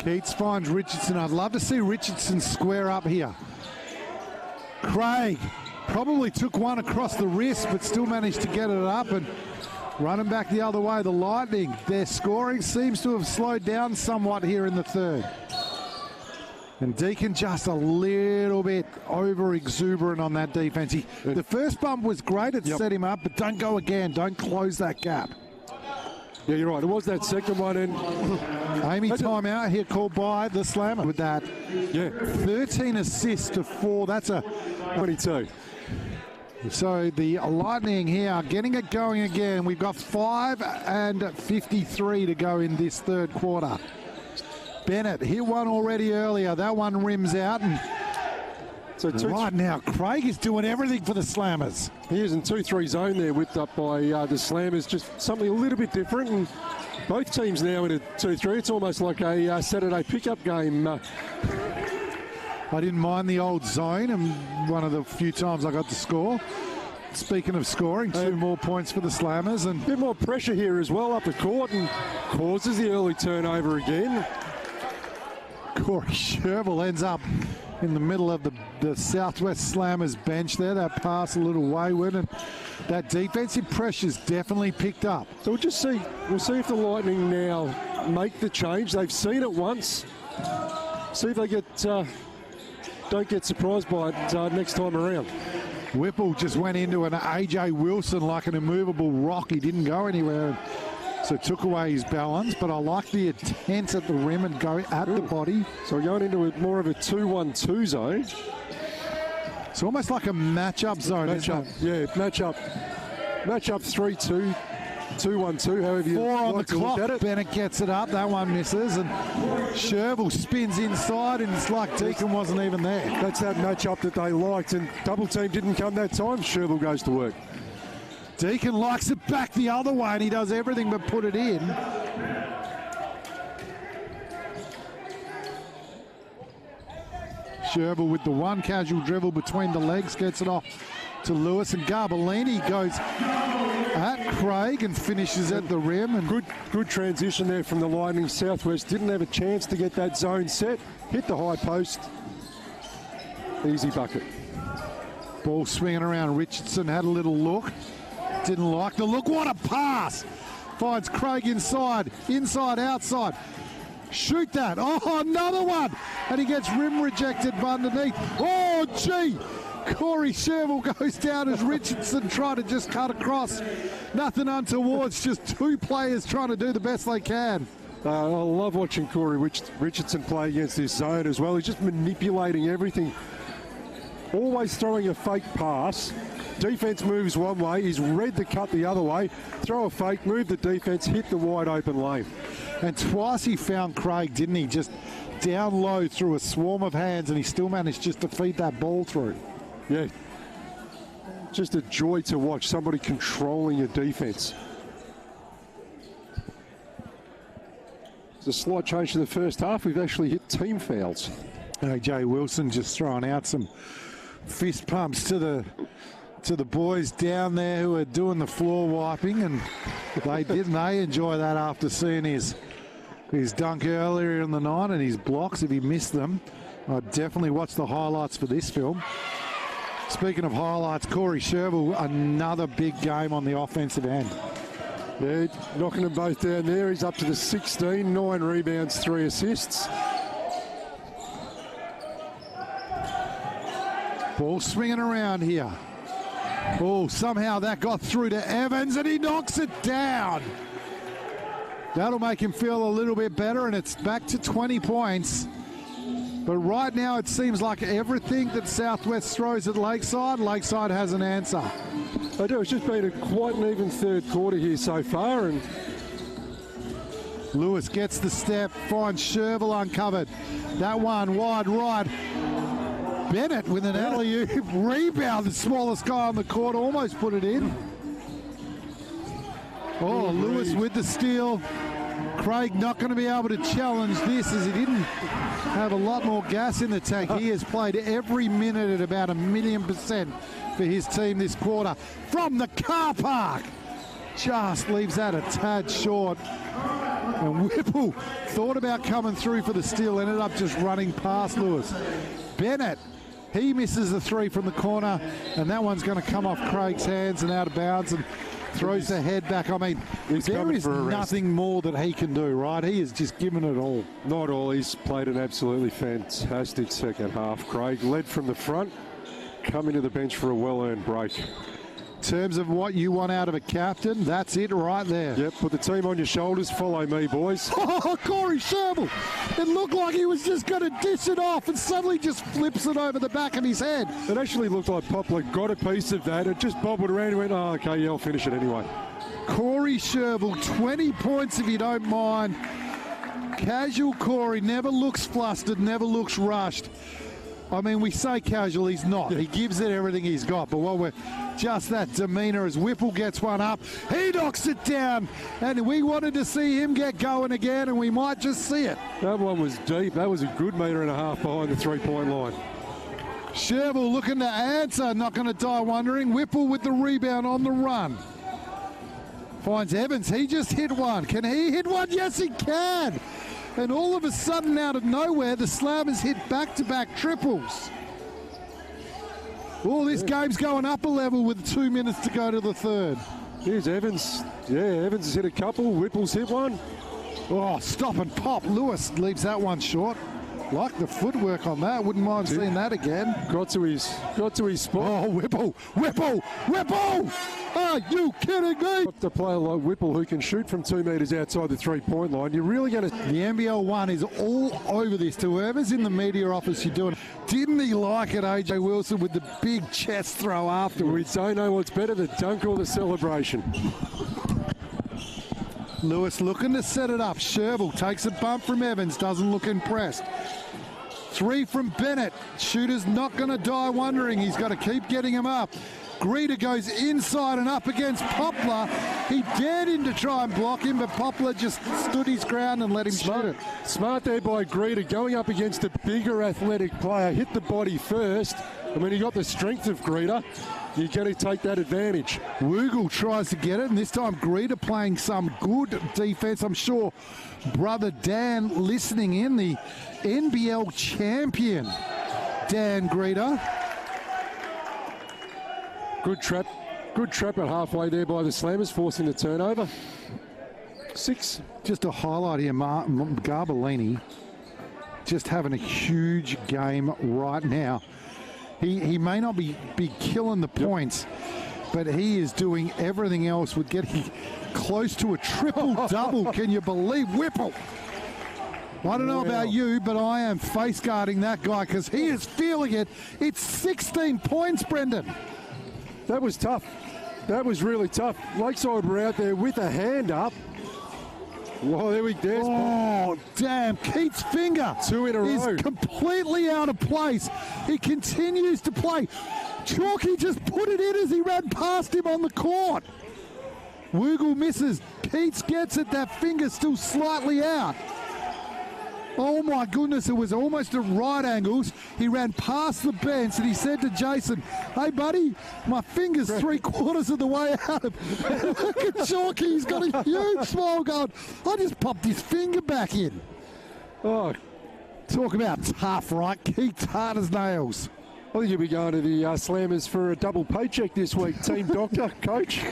Keats finds Richardson. I'd love to see Richardson square up here. Craig probably took one across the wrist, but still managed to get it up and running back the other way. The Lightning, their scoring seems to have slowed down somewhat here in the third. And Deacon just a little bit over-exuberant on that defense. The first bump was great. It set him up, but don't go again. Don't close that gap. Yeah, you're right. It was that second one. And Amy timeout here called by the Slammer with that. Yeah. 13 assists to 4. That's a 22. So the Lightning here are getting it going again. We've got 5:53 to go in this third quarter. Bennett hit one already earlier. That one rims out. And so right now, Craig is doing everything for the Slammers. He is in 2-3 zone there, whipped up by the Slammers. Just something a little bit different. And both teams now in a 2-3. It's almost like a Saturday pickup game. I didn't mind the old zone, and one of the few times I got to score. Speaking of scoring, 2 more points for the Slammers. And a bit more pressure here as well up the court, and causes the early turnover again. Corey Shervill ends up in the middle of the Southwest Slammers bench there. That pass a little wayward, and that defensive pressure's definitely picked up. So we'll see if the Lightning now make the change. They've seen it once. See if they don't get surprised by it next time around. Whipple just went into an AJ Wilson like an immovable rock. He didn't go anywhere, so took away his balance. But I like the intent at the rim and go at the body. So we're going into more of a 2-1-2 zone. It's almost like a matchup zone. Matchup 3-2. 2-1-2, however you 4 on like the to look clock. at it. Bennett gets it up. That one misses. And Shervill spins inside, and it's like Deacon wasn't even there. That's that matchup that they liked, and double team didn't come that time. Shervill goes to work. Deacon likes it back the other way, and he does everything but put it in. Shervill with the one casual dribble between the legs, gets it off to Lewis, and Garbellini goes at Craig and finishes at the rim. And good transition there from the Lightning. Southwest didn't have a chance to get that zone set. Hit the high post. Easy bucket. Ball swinging around. Richardson had a little look. Didn't like the look. What a pass! Finds Craig inside, outside. Shoot that. Oh, another one. And he gets rim rejected underneath. Oh, gee. Corey Shervill goes down as Richardson trying to just cut across. Nothing untoward, just two players trying to do the best they can. I love watching Corey Richardson play against this zone as well. He's just manipulating everything. Always throwing a fake pass. Defense moves one way. He's read the cut the other way. Throw a fake, move the defense, hit the wide open lane. And twice he found Craig, didn't he? Just down low through a swarm of hands, and he still managed just to feed that ball through. Yeah. Just a joy to watch somebody controlling a defense. It's a slight change to the first half. We've actually hit team fouls. AJ Wilson just throwing out some fist pumps to the boys down there who are doing the floor wiping, and they enjoy that after seeing his dunk earlier in the night and his blocks. If he missed them, I'd definitely watch the highlights for this film. Speaking of highlights, Corey Shervill, another big game on the offensive end. Yeah, knocking them both down there. He's up to the 16, 9 rebounds, 3 assists. Ball swinging around here. Oh, somehow that got through to Evans, and he knocks it down. That'll make him feel a little bit better, and it's back to 20 points. But right now it seems like everything that Southwest throws at Lakeside, Lakeside has an answer. I do. It's just been quite an even third quarter here so far. And Lewis gets the step, finds Shervill uncovered. That one wide right. Bennett with an alley-oop rebound, the smallest guy on the court, almost put it in. Oh, Lewis with the steal. Craig not going to be able to challenge this, as he didn't have a lot more gas in the tank. He has played every minute at about 1,000,000% for his team this quarter. From the car park, just leaves that a tad short. And Whipple thought about coming through for the steal, ended up just running past Lewis. Bennett, he misses the three from the corner, and that one's going to come off Craig's hands and out of bounds, and throws the head back. I mean, there is nothing more that he can do, right? He has just given it all. Not all. He's played an absolutely fantastic second half. Craig led from the front, coming to the bench for a well-earned break. In terms of what you want out of a captain, that's it right there. Yep, put the team on your shoulders. Follow me, boys. Oh, Corey Shervill. It looked like he was just going to dish it off, and suddenly just flips it over the back of his head. It actually looked like Poplar got a piece of that. It just bobbled around and went, oh, okay, yeah, I'll finish it anyway. Corey Shervill, 20 points if you don't mind. Casual Corey, never looks flustered, never looks rushed. I mean, we say casual, he's not. He gives it everything he's got. But what we're just that demeanour as Whipple gets one up. He knocks it down. And we wanted to see him get going again, and we might just see it. That one was deep. That was a good metre and a half behind the three-point line. Shervill looking to answer, not going to die wondering. Whipple with the rebound on the run. Finds Evans. He just hit one. Can he hit one? Yes, he can. And all of a sudden, out of nowhere, the Slammers hit back-to-back triples. Oh, this game's going up a level with 2 minutes to go to the third. Here's Evans. Yeah, Evans has hit a couple. Whipple's hit one. Oh, stop and pop. Lewis leaves that one short. Like the footwork on that. Wouldn't mind seeing that again. Got to his spot. Oh, Whipple. Are you kidding me? Got a player like Whipple who can shoot from 2 metres outside the three-point line. You're really going to... The NBL1 is all over this. To whoever's in the media office, you're doing... Didn't he like it, AJ Wilson, with the big chest throw afterwards? We don't know what's better, the dunk or the celebration. Lewis looking to set it up. Shervill takes a bump from Evans, doesn't look impressed. 3 from Bennett. Shooter's not going to die wondering. He's got to keep getting him up. Greeter goes inside and up against Poplar. He dared him to try and block him, but Poplar just stood his ground and let him shoot it. Smart there by Greeter, going up against a bigger athletic player. Hit the body first. And when you got the strength of Greeter, you're going to take that advantage. Woogle tries to get it, and this time Greeter playing some good defense. I'm sure brother Dan listening in, the NBL champion, Dan Greeter. Good trap at halfway there by the Slammers, forcing the turnover. 6. Just to highlight here, Garbellini just having a huge game right now. He may not be killing the points, but he is doing everything else with getting close to a triple-double. Can you believe Whipple? I don't know about you, but I am face guarding that guy because he is feeling it. It's 16 points, Brendan. That was tough. That was really tough. Lakeside were out there with a hand up. Whoa, there we go. Oh, damn. Keith's finger 2 in a row. Is completely out of place. He continues to play. Chalky just put it in as he ran past him on the court. Woogle misses. Keats gets it. That finger's still slightly out. Oh my goodness, it was almost at right angles. He ran past the bench and he said to Jason, "Hey buddy, my finger's 3/4 of the way out." Look at Chalky, he's got a huge smile going, "I just popped his finger back in." Oh, talk about tough, right? Keith's hard as nails. I think you'll be going to the Slammers for a double paycheck this week, team doctor, coach.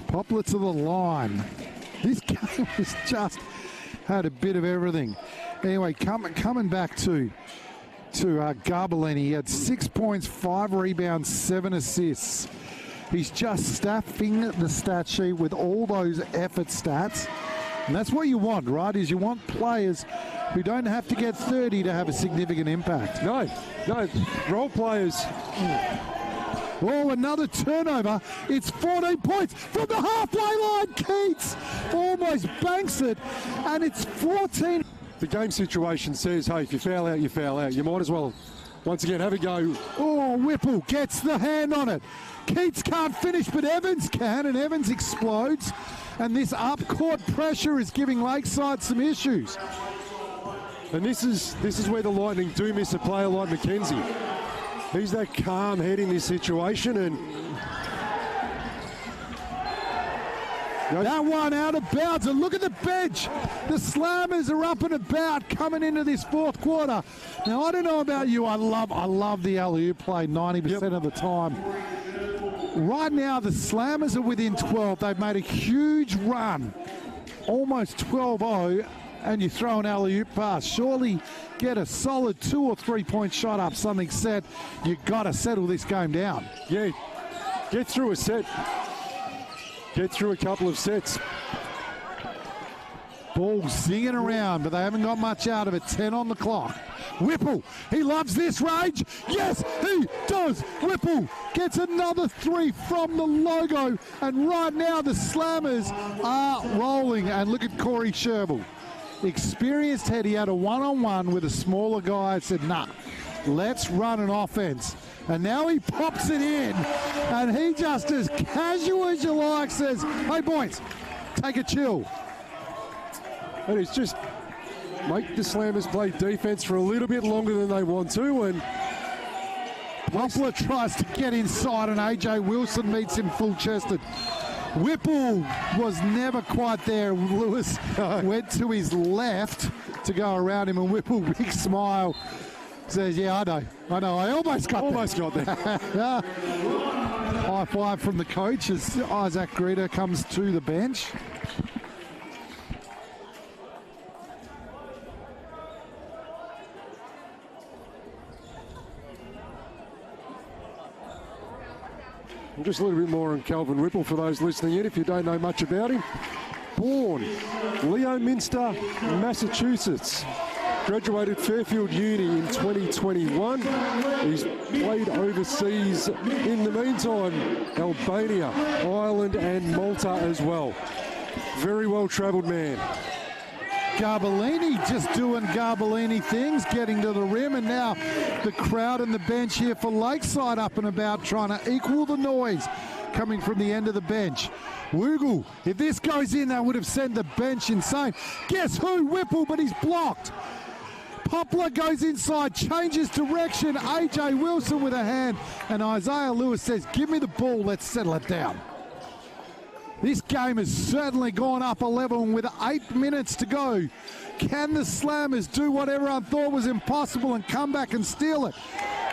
Poplar to the line. This game has just had a bit of everything. Anyway, coming back to Garbellini, he had 6 points, 5 rebounds, 7 assists. He's just staffing the stat sheet with all those effort stats. And that's what you want, right? Is you want players who don't have to get 30 to have a significant impact. No, role players. Oh, another turnover. It's 14 points from the halfway line. Keats almost banks it, and it's 14. The game situation says, hey, if you foul out, you foul out. You might as well, once again, have a go. Oh, Whipple gets the hand on it. Keats can't finish, but Evans can, and Evans explodes. And this up-court pressure is giving Lakeside some issues. And this is where the Lightning do miss a player like McKenzie. He's that calm head in this situation, and that one out of bounds. And look at the bench. The Slammers are up and about coming into this fourth quarter. Now, I don't know about you. I love the alley-oop play 90% of the time. Right now, the Slammers are within 12. They've made a huge run, almost 12-0. And you throw an alley-oop pass. Surely get a solid 2 or 3 point shot up, something set. You got to settle this game down. Yeah, get through a set. Get through a couple of sets. Ball zinging around, but they haven't got much out of it. 10 on the clock. Whipple, he loves this range. Yes, he does. Whipple gets another 3 from the logo. And right now the Slammers are rolling. And look at Corey Sherbel. Experienced head, he had a one-on-one with a smaller guy. Said, nah, let's run an offense. And now he pops it in, and he just as casual as you like says, hey boys, take a chill. And it's just make the Slammers play defense for a little bit longer than they want to, and Poplar tries to get inside, and AJ Wilson meets him full-chested. Whipple was never quite there. Lewis went to his left to go around him, and Whipple, big smile, says, yeah, I know, I almost got there. High five from the coach as Isaac Greta comes to the bench. Just a little bit more on Calvin Whipple for those listening in if you don't know much about him. Born Leominster, Massachusetts. Graduated Fairfield Uni in 2021. He's played overseas in the meantime, Albania, Ireland and Malta as well. Very well travelled man. Garbellini just doing Garbellini things, getting to the rim, and now the crowd and the bench here for Lakeside up and about, trying to equal the noise coming from the end of the bench. Woogle, if this goes in, that would have sent the bench insane. Guess who? Whipple, but he's blocked. Poplar goes inside, changes direction. AJ Wilson with a hand, and Isaiah Lewis says, give me the ball, let's settle it down. This game has certainly gone up a level, and with 8 minutes to go, can the Slammers do what everyone thought was impossible and come back and steal it?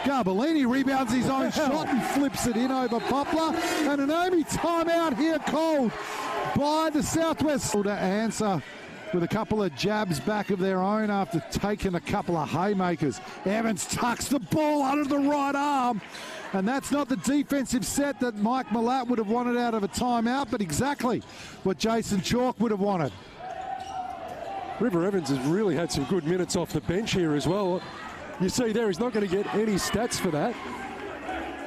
Garbellini rebounds his own shot and flips it in over Poplar. And an Amy timeout here called by the Southwest to answer with a couple of jabs back of their own after taking a couple of haymakers. Evans tucks the ball under the right arm. And that's not the defensive set that Mike Malat would have wanted out of a timeout, but exactly what Jason Chalk would have wanted. River Evans has really had some good minutes off the bench here as well. You see there, he's not going to get any stats for that,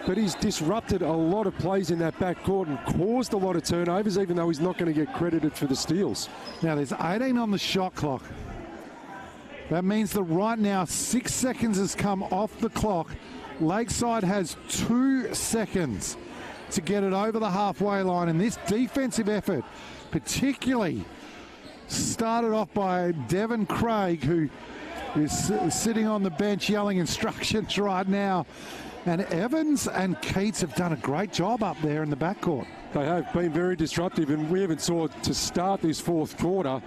but he's disrupted a lot of plays in that backcourt and caused a lot of turnovers, even though he's not going to get credited for the steals. Now there's 18 on the shot clock. That means that right now 6 seconds has come off the clock. Lakeside has 2 seconds to get it over the halfway line, and this defensive effort, particularly started off by Devin Craig, who is sitting on the bench yelling instructions right now. And Evans and Keats have done a great job up there in the backcourt. They have been very disruptive, and we even saw to start this fourth quarter,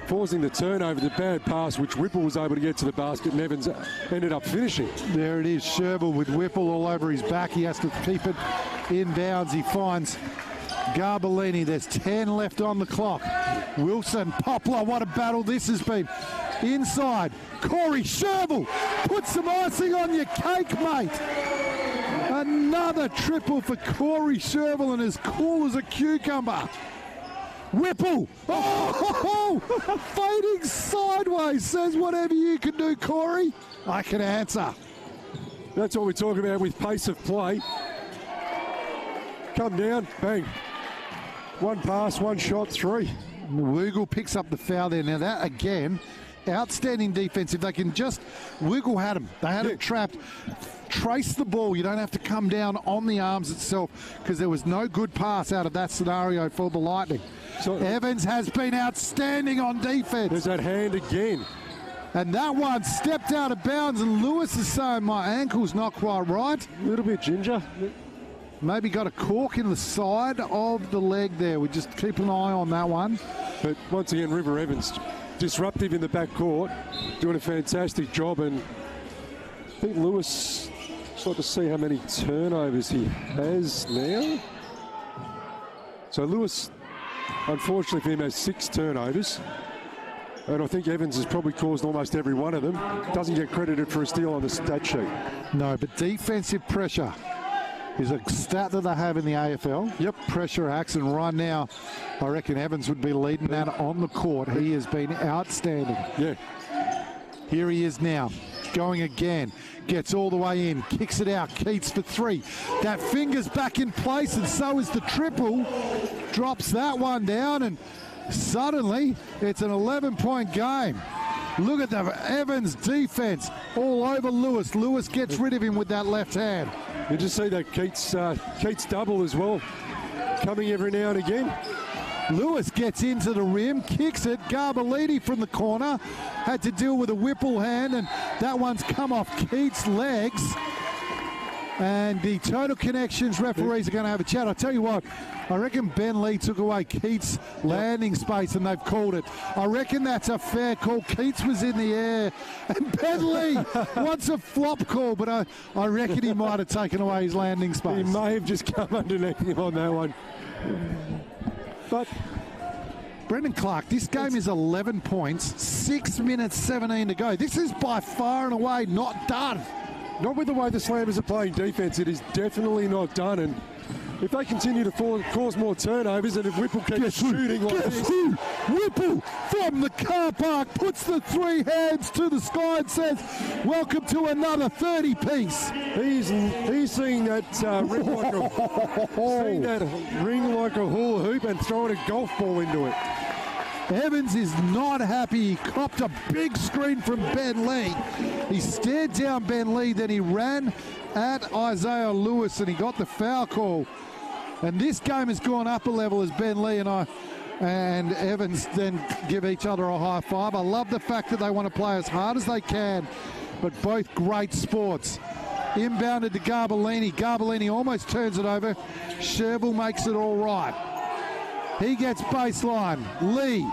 forcing the turnover, the bad pass, which Whipple was able to get to the basket, and Evans ended up finishing. There it is, Sherville with Whipple all over his back. He has to keep it inbounds. He finds Garbellini. There's 10 left on the clock. Wilson, Poplar, what a battle this has been. Inside, Corey Sherville puts some icing on your cake, mate. Another triple for Corey Sherville, and as cool as a cucumber. Whipple, fading sideways, says whatever you can do, Corey, I can answer. That's what we're talking about with pace of play. Come down, bang. One pass, one shot, 3. Wiggle picks up the foul there. Now that, again, outstanding defense. If they can just, Wiggle had him. They had him trapped. Trace the ball. You don't have to come down on the arms itself, because there was no good pass out of that scenario for the Lightning. So Evans has been outstanding on defense. There's that hand again. And that one stepped out of bounds, and Lewis is saying my ankle's not quite right. A little bit ginger. Maybe got a cork in the side of the leg there. We just keep an eye on that one. But once again, River Evans disruptive in the backcourt, doing a fantastic job. And I think Lewis, sort to see how many turnovers he has now. So Lewis, unfortunately for him, has 6 turnovers. And I think Evans has probably caused almost every one of them. Doesn't get credited for a steal on the stat sheet. No, but defensive pressure is a stat that they have in the AFL. Yep, pressure acts, and right now I reckon Evans would be leading that on the court. He has been outstanding. Yeah. Here he is now, going again, gets all the way in, kicks it out, Keats for 3. That finger's back in place, and so is the triple. Drops that one down, and suddenly it's an 11-point game. Look at the Evans defense all over Lewis. Lewis gets rid of him with that left hand. You just see that Keats double as well, coming every now and again. Lewis gets into the rim, kicks it. Garbellini from the corner had to deal with a Whipple hand, and that one's come off Keats' legs. And the Total Connections referees are going to have a chat. I tell you what, I reckon Ben Lee took away Keats' landing space and they've called it. I reckon that's a fair call. Keats was in the air and Ben Lee wants a flop call, but I reckon he might have taken away his landing space. He may have just come underneath him on that one. But Brendan Clark, this game is 11 points, 6 minutes 17 to go. This is by far and away not done. Not with the way the Slammers are playing defense. It is definitely not done. And if they continue to cause more turnovers, and if Whipple keeps shooting like this. Whipple from the car park puts the 3 hands to the sky and says, welcome to another 30-piece. He's seeing that ring like a hula hoop and throwing a golf ball into it. Evans is not happy. He copped a big screen from Ben Lee. He stared down Ben Lee, then he ran at Isaiah Lewis and he got the foul call. And this game has gone up a level as Ben Lee and Evans then give each other a high five. I love the fact that they want to play as hard as they can, but both great sports. Inbounded to Garbellini. Garbellini almost turns it over. Sherville makes it all right. He gets baseline. Lee.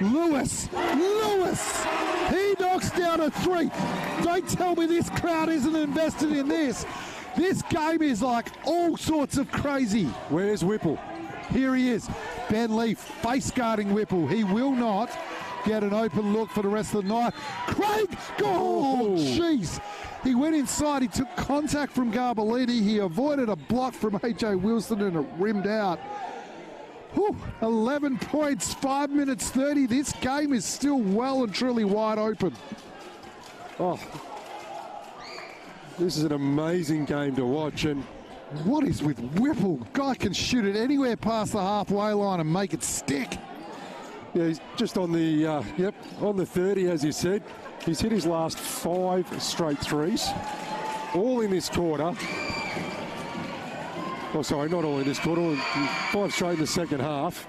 Lewis. He knocks knocks down a three. Don't tell me this crowd isn't invested in this. This game is like all sorts of crazy. Where's Whipple? Here he is. Ben Lee face guarding Whipple. He will not get an open look for the rest of the night. Craig, oh, jeez. He went inside. He took contact from Garbellini. He avoided a block from AJ Wilson and it rimmed out. Whew, 11 points, 5 minutes 30. This game is still well and truly wide open. Oh, this is an amazing game to watch. And what is with Whipple? Guy can shoot it anywhere past the halfway line and make it stick. yeah, he's just on the on the 30, as you said. He's hit his last 5 straight threes, all in this quarter. Oh, sorry, not all in this quarter. 5 straight in the second half.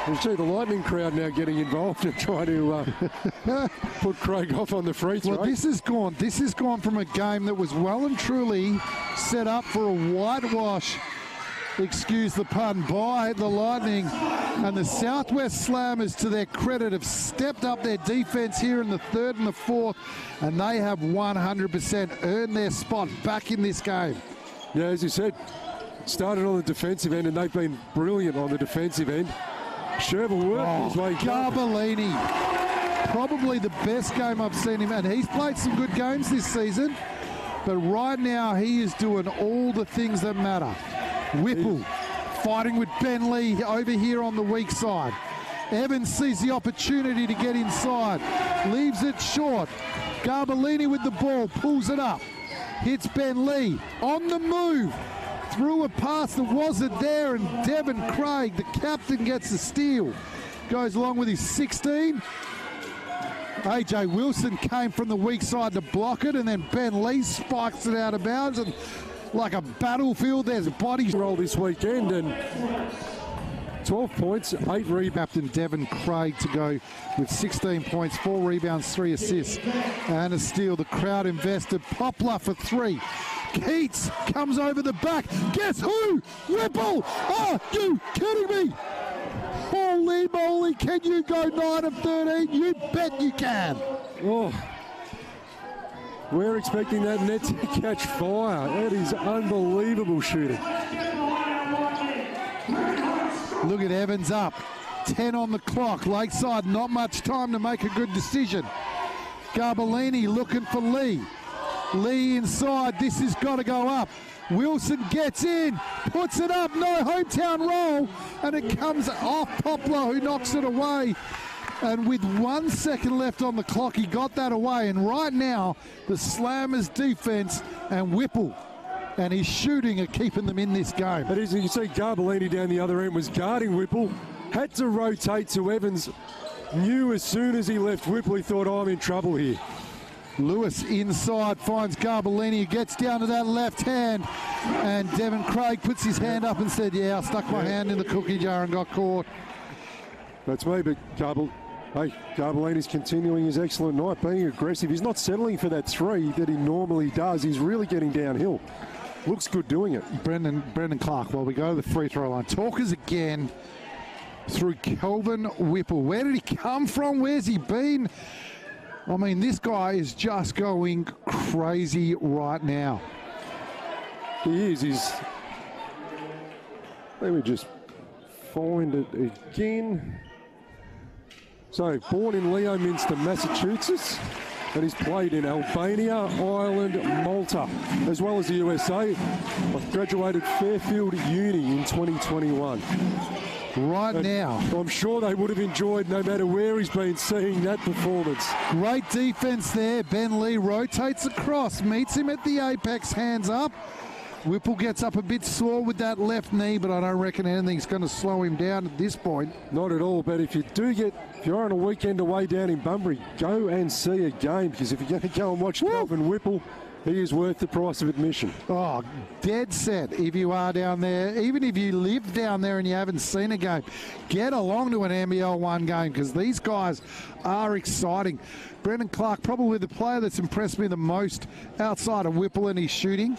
You see the Lightning crowd now getting involved and trying to put Craig off on the free throw. Well, this has gone from a game that was well and truly set up for a whitewash, excuse the pun, by the Lightning. And the Southwest Slammers, to their credit, have stepped up their defense here in the third and the fourth, and they have 100% earned their spot back in this game. Yeah, as you said, started on the defensive end, and they've been brilliant on the defensive end. Sherville worked his way. Garbellini, probably the best game I've seen him, and he's played some good games this season, but right now he is doing all the things that matter. Whipple fighting with Ben Lee over here on the weak side. Evans sees the opportunity to get inside, leaves it short. Garbellini with the ball, pulls it up, hits Ben Lee on the move. Threw a pass that wasn't there, and Devin Craig, the captain, gets the steal. Goes along with his 16. AJ Wilson came from the weak side to block it, and then Ben Lee spikes it out of bounds, and like a battlefield, there's bodies roll this weekend, and 12 points, 8 rebounds. Captain Devin Craig to go with 16 points, 4 rebounds, 3 assists, and a steal. The crowd invested. Poplar for 3. Keats comes over the back. Guess who? Whipple! Are you kidding me? Holy moly, can you go 9 of 13? You bet you can. Oh, we're expecting that net to catch fire. That is unbelievable shooting. Look at Evans up. 10 on the clock. Lakeside, not much time to make a good decision. Garbellini looking for Lee. Lee inside. This has got to go up. Wilson gets in, puts it up. No hometown roll. And it comes off Poplar, who knocks it away. And with 1 second left on the clock, he got that away. And right now, the Slammers defense and Whipple and his shooting are keeping them in this game. But as you see, Garbellini down the other end was guarding Whipple. Had to rotate to Evans. Knew as soon as he left Whipple, he thought, oh, I'm in trouble here. Lewis inside finds Garbellini, gets down to that left hand, and Devin Craig puts his hand up and said, yeah, I stuck my hand in the cookie jar and got caught. That's me, but Garbellini's continuing his excellent night, being aggressive. He's not settling for that 3 that he normally does. He's really getting downhill. Looks good doing it. Brendan Clark, well, we go to the free throw line. Talkers again through Kelvin Whipple. Where did he come from? Where's he been? I mean, this guy is just going crazy right now. He is. Let me just find it again. So, born in Leominster, Massachusetts, and he's played in Albania, Ireland, Malta, as well as the USA. Graduated Fairfield Uni in 2021. Right now. I'm sure they would have enjoyed, no matter where he's been, seeing that performance. Great defense there. Ben Lee rotates across, meets him at the apex, hands up. Whipple gets up a bit sore with that left knee, but I don't reckon anything's going to slow him down at this point. Not at all, but if you're on a weekend away down in Bunbury, go and see a game, because if you're going to go and watch Kelvin Whipple, he is worth the price of admission. Oh, dead set. If you are down there, even if you live down there and you haven't seen a game, get along to an NBL1 game, because these guys are exciting. Brendan Clark, probably the player that's impressed me the most outside of Whipple and his shooting,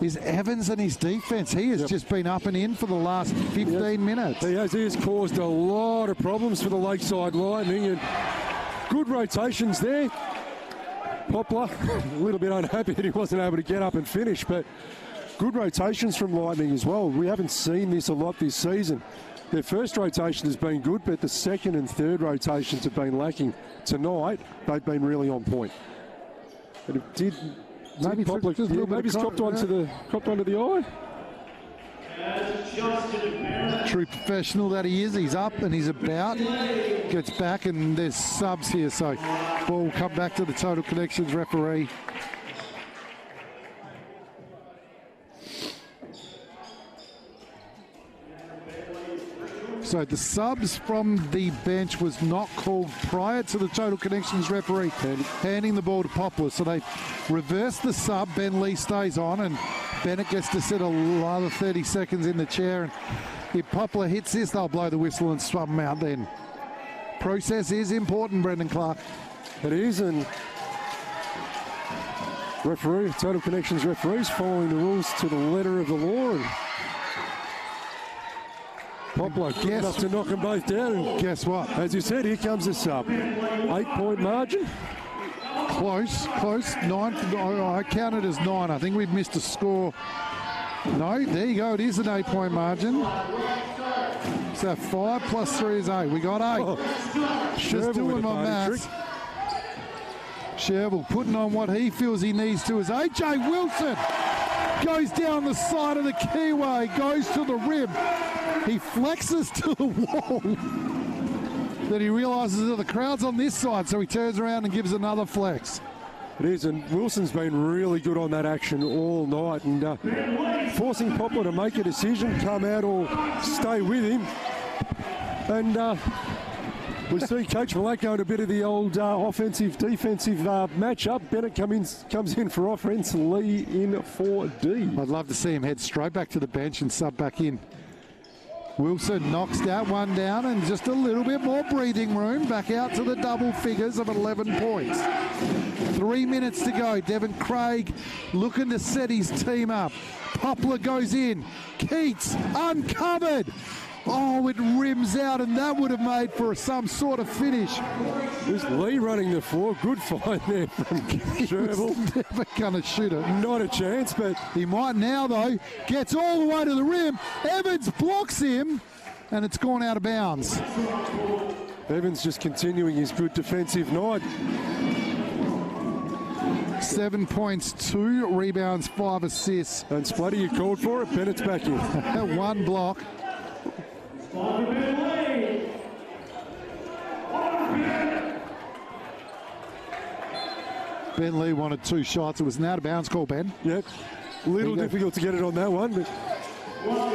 is Evans and his defense. He has just been up and in for the last 15 minutes. He has caused a lot of problems for the Lakeside Lightning, and Good rotations there. Poplar, a little bit unhappy that he wasn't able to get up and finish, but good rotations from Lightning as well. We haven't seen this a lot this season. Their first rotation has been good, but the second and third rotations have been lacking. Tonight, they've been really on point. But it did Maybe Poplar, maybe he's copped onto the eye. True professional that he is. He's up and he's about. Gets back and there's subs here. So ball will come back to the Total Connections referee. So the subs from the bench was not called prior to the Total Connections referee handing the ball to Poplar. So they reversed the sub. Ben Lee stays on and Bennett gets to sit another 30 seconds in the chair. And if Poplar hits this, they'll blow the whistle and swap him out then. Process is important, Brendan Clark. It is, and referee, Total Connections referees following the rules to the letter of the law. And Poplar good enough to knock them both down. And guess what? As you said, here comes the sub. 8-point margin. Close. 9. I counted as 9. I think we've missed a score. No, there you go. It is an 8-point margin. So 5 plus 3 is 8. We got 8. Oh, just doing my maths. Sherville putting on what he feels he needs to as AJ Wilson goes down the side of the keyway, goes to the rim. He flexes to the wall. Then he realises that the crowd's on this side, so he turns around and gives another flex. It is, and Wilson's been really good on that action all night, and forcing Poplar to make a decision, come out or stay with him. And we see Coach Malak going a bit of the old offensive-defensive matchup. Bennett comes in for offense, Lee in for D. I'd love to see him head straight back to the bench and sub back in. Wilson knocks that one down and just a little bit more breathing room. Back out to the double figures of 11 points. 3 minutes to go. Devin Craig looking to set his team up. Poplar goes in. Keats uncovered. Oh, it rims out, and that would have made for some sort of finish. There's Lee running the floor. Good find there from Sherville. Never going to shoot it. Not a chance, but he might now, though. Gets all the way to the rim. Evans blocks him, and it's gone out of bounds. Evans just continuing his good defensive night. 7 points, 2 rebounds, 5 assists. And Splutty, you called for it. Bennett's back in. 1 block. Ben Lee wanted 2 shots. It was an out-of-bounds call, Ben. Yep. A little difficult to get it on that one, but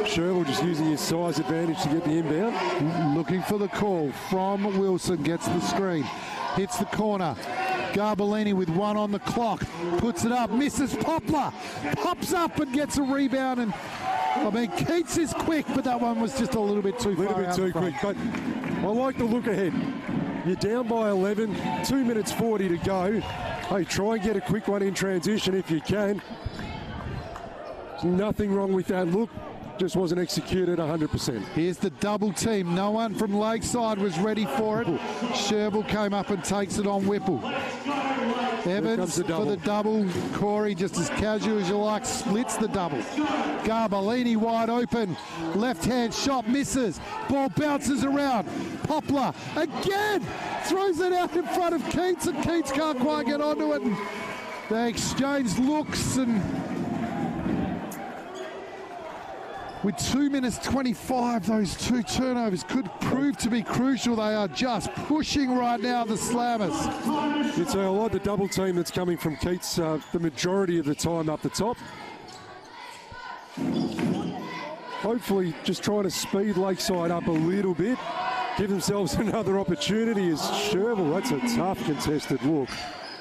Sherville just using his size advantage to get the inbound. Looking for the call from Wilson. Gets the screen. Hits the corner. Garbellini with 1 on the clock. Puts it up. Misses Poplar. Pops up and gets a rebound. And I mean, Keats is quick, but that one was just a little bit too far. A little bit too quick, but I like the look ahead. You're down by 11, 2 minutes 40 to go. Hey, try and get a quick one in transition if you can. There's nothing wrong with that look. Just wasn't executed 100%. Here's the double team. No one from Lakeside was ready for it. Sherville came up and takes it on Whipple. Evans for the double. Corey, just as casual as you like, splits the double. Garbellini wide open. Left-hand shot misses. Ball bounces around. Poplar again throws it out in front of Keats, and Keats can't quite get onto it. And they exchange looks, and with 2 minutes 25, those 2 turnovers could prove to be crucial. They are just pushing right now, the Slammers. You'd say I like the double team that's coming from Keats the majority of the time up the top. Hopefully just trying to speed Lakeside up a little bit. Give themselves another opportunity as Sherville. That's a tough contested look.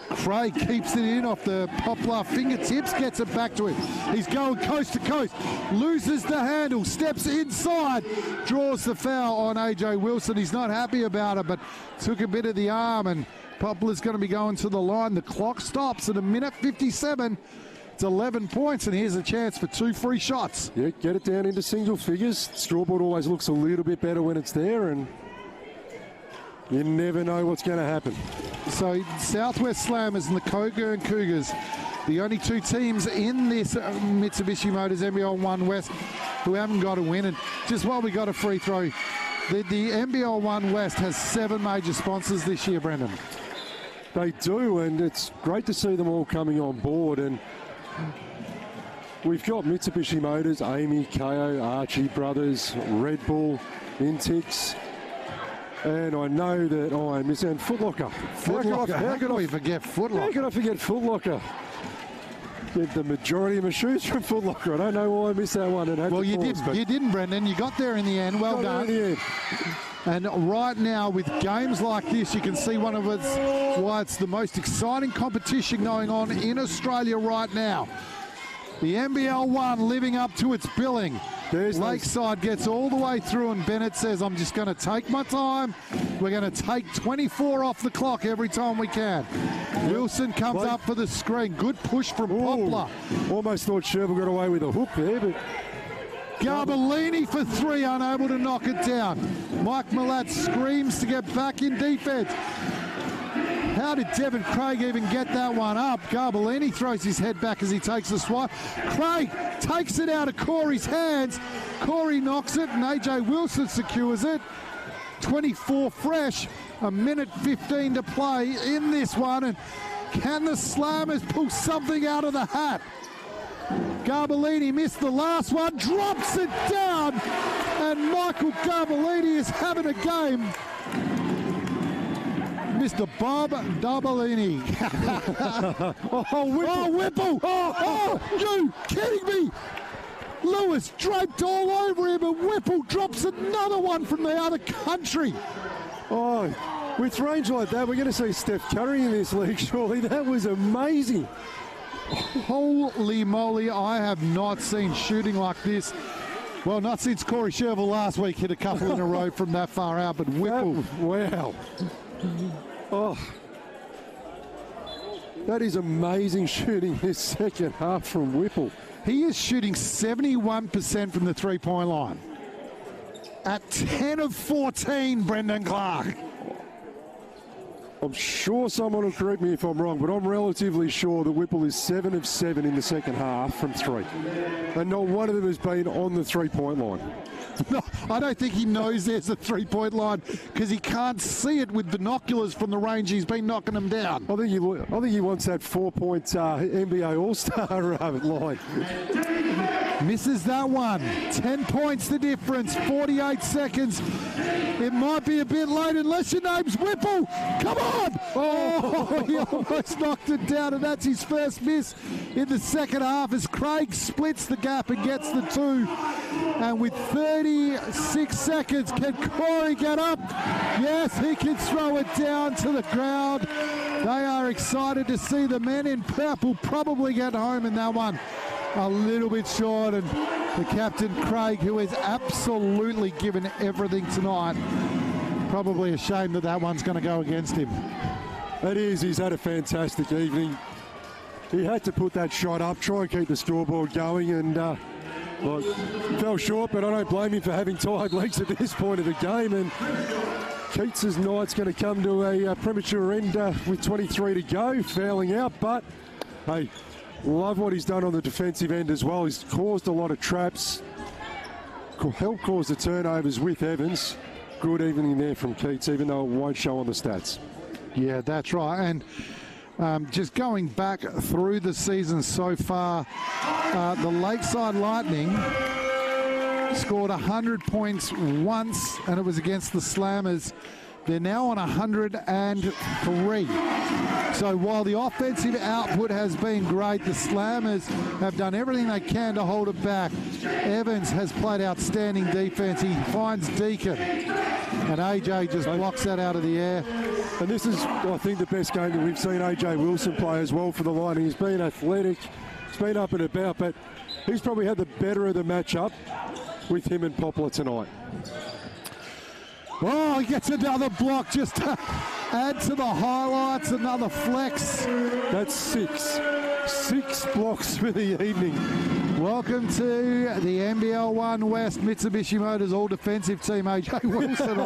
Craig keeps it in off the Poplar fingertips, gets it back to him. He's going coast to coast, loses the handle, steps inside, draws the foul on AJ Wilson. He's not happy about it, but took a bit of the arm, and Poplar's going to be going to the line. The clock stops at 1:57. It's 11 points, and here's a chance for 2 free shots. Yeah, get it down into single figures. Strawboard always looks a little bit better when it's there, and You never know what's going to happen. So Southwest Slammers and the Cockburn Cougars, the only two teams in this Mitsubishi Motors NBL1 West who haven't got a win. And just while we got a free throw, the NBL1 West has 7 major sponsors this year, Brendan. They do, and it's great to see them all coming on board. And we've got Mitsubishi Motors, Amy, KO, Archie Brothers, Red Bull, Intix, and I know that I miss and Foot Locker. How could we forget Foot Locker? How could I forget Foot Locker? Get the majority of my shoes from Foot Locker. I don't know why I missed that one. Well, you didn't, Brendan. You got there in the end. Well done. And right now, with games like this, you can see why it's the most exciting competition going on in Australia right now. The NBL1 living up to its billing. Lakeside gets all the way through, and Bennett says, I'm just going to take my time. We're going to take 24 off the clock every time we can. Wilson comes up for the screen. Good push from Poplar. Almost thought Sherville got away with a hook there, but Garbellini for 3, unable to knock it down. Mike Millat screams to get back in defense. How did Devin Craig even get that one up? Garbellini throws his head back as he takes the swipe. Craig takes it out of Corey's hands. Corey knocks it, and AJ Wilson secures it. 24 fresh, a minute 15 to play in this one. And can the Slammers pull something out of the hat? Garbellini missed the last one, drops it down, and Michael Garbellini is having a game. Mr. Bob Garbellini. Whipple. You kidding me? Lewis draped all over him, and Whipple drops another one from the other country. Oh, with range like that, we're going to see Steph Curry in this league, surely. That was amazing. Holy moly, I have not seen shooting like this. Well, not since Corey Sherville last week hit a couple in a row from that far out, but Whipple. Wow. Oh, that is amazing shooting this second half from Whipple. He is shooting 71% from the three-point line. At 10 of 14, Brendan Clark. I'm sure someone will correct me if I'm wrong, but I'm relatively sure that Whipple is 7 of 7 in the second half from 3. And not one of them has been on the three-point line. No, I don't think he knows there's a three-point line because he can't see it with binoculars from the range he's been knocking them down. I think he wants that 4-point NBA All-Star line. Misses that one. 10 points the difference. 48 seconds. It might be a bit late unless your name's Whipple. Come on! Oh, he almost knocked it down, and that's his first miss in the second half as Craig splits the gap and gets the 2. And with 36 seconds, can Corey get up? Yes, he can throw it down to the ground. They are excited to see the men in purple probably get home in that one. A little bit short, and the captain Craig, who has absolutely given everything tonight, probably ashamed that that one's going to go against him. It is. He's had a fantastic evening. He had to put that shot up, try and keep the scoreboard going, and fell short, but I don't blame him for having tired legs at this point of the game. And Keats's night's going to come to a premature end with 23 to go, fouling out, but hey, love what he's done on the defensive end as well. He's caused a lot of traps, helped cause the turnovers with Evans. Good evening there from Keats, even though it won't show on the stats. Yeah, that's right. And just going back through the season so far, the Lakeside Lightning scored 100 points once, and it was against the Slammers. They're now on 103. So while the offensive output has been great, the Slammers have done everything they can to hold it back. Evans has played outstanding defense. He finds Deacon, and AJ just blocks that out of the air. And this is, I think, the best game that we've seen AJ Wilson play as well for the Lightning. He's been athletic, he's been up and about, but he's probably had the better of the matchup with him and Poplar tonight. Oh, he gets another block just to add to the highlights, another flex. That's 6. 6 blocks for the evening. Welcome to the NBL1 West Mitsubishi Motors all-defensive team, AJ Wilson.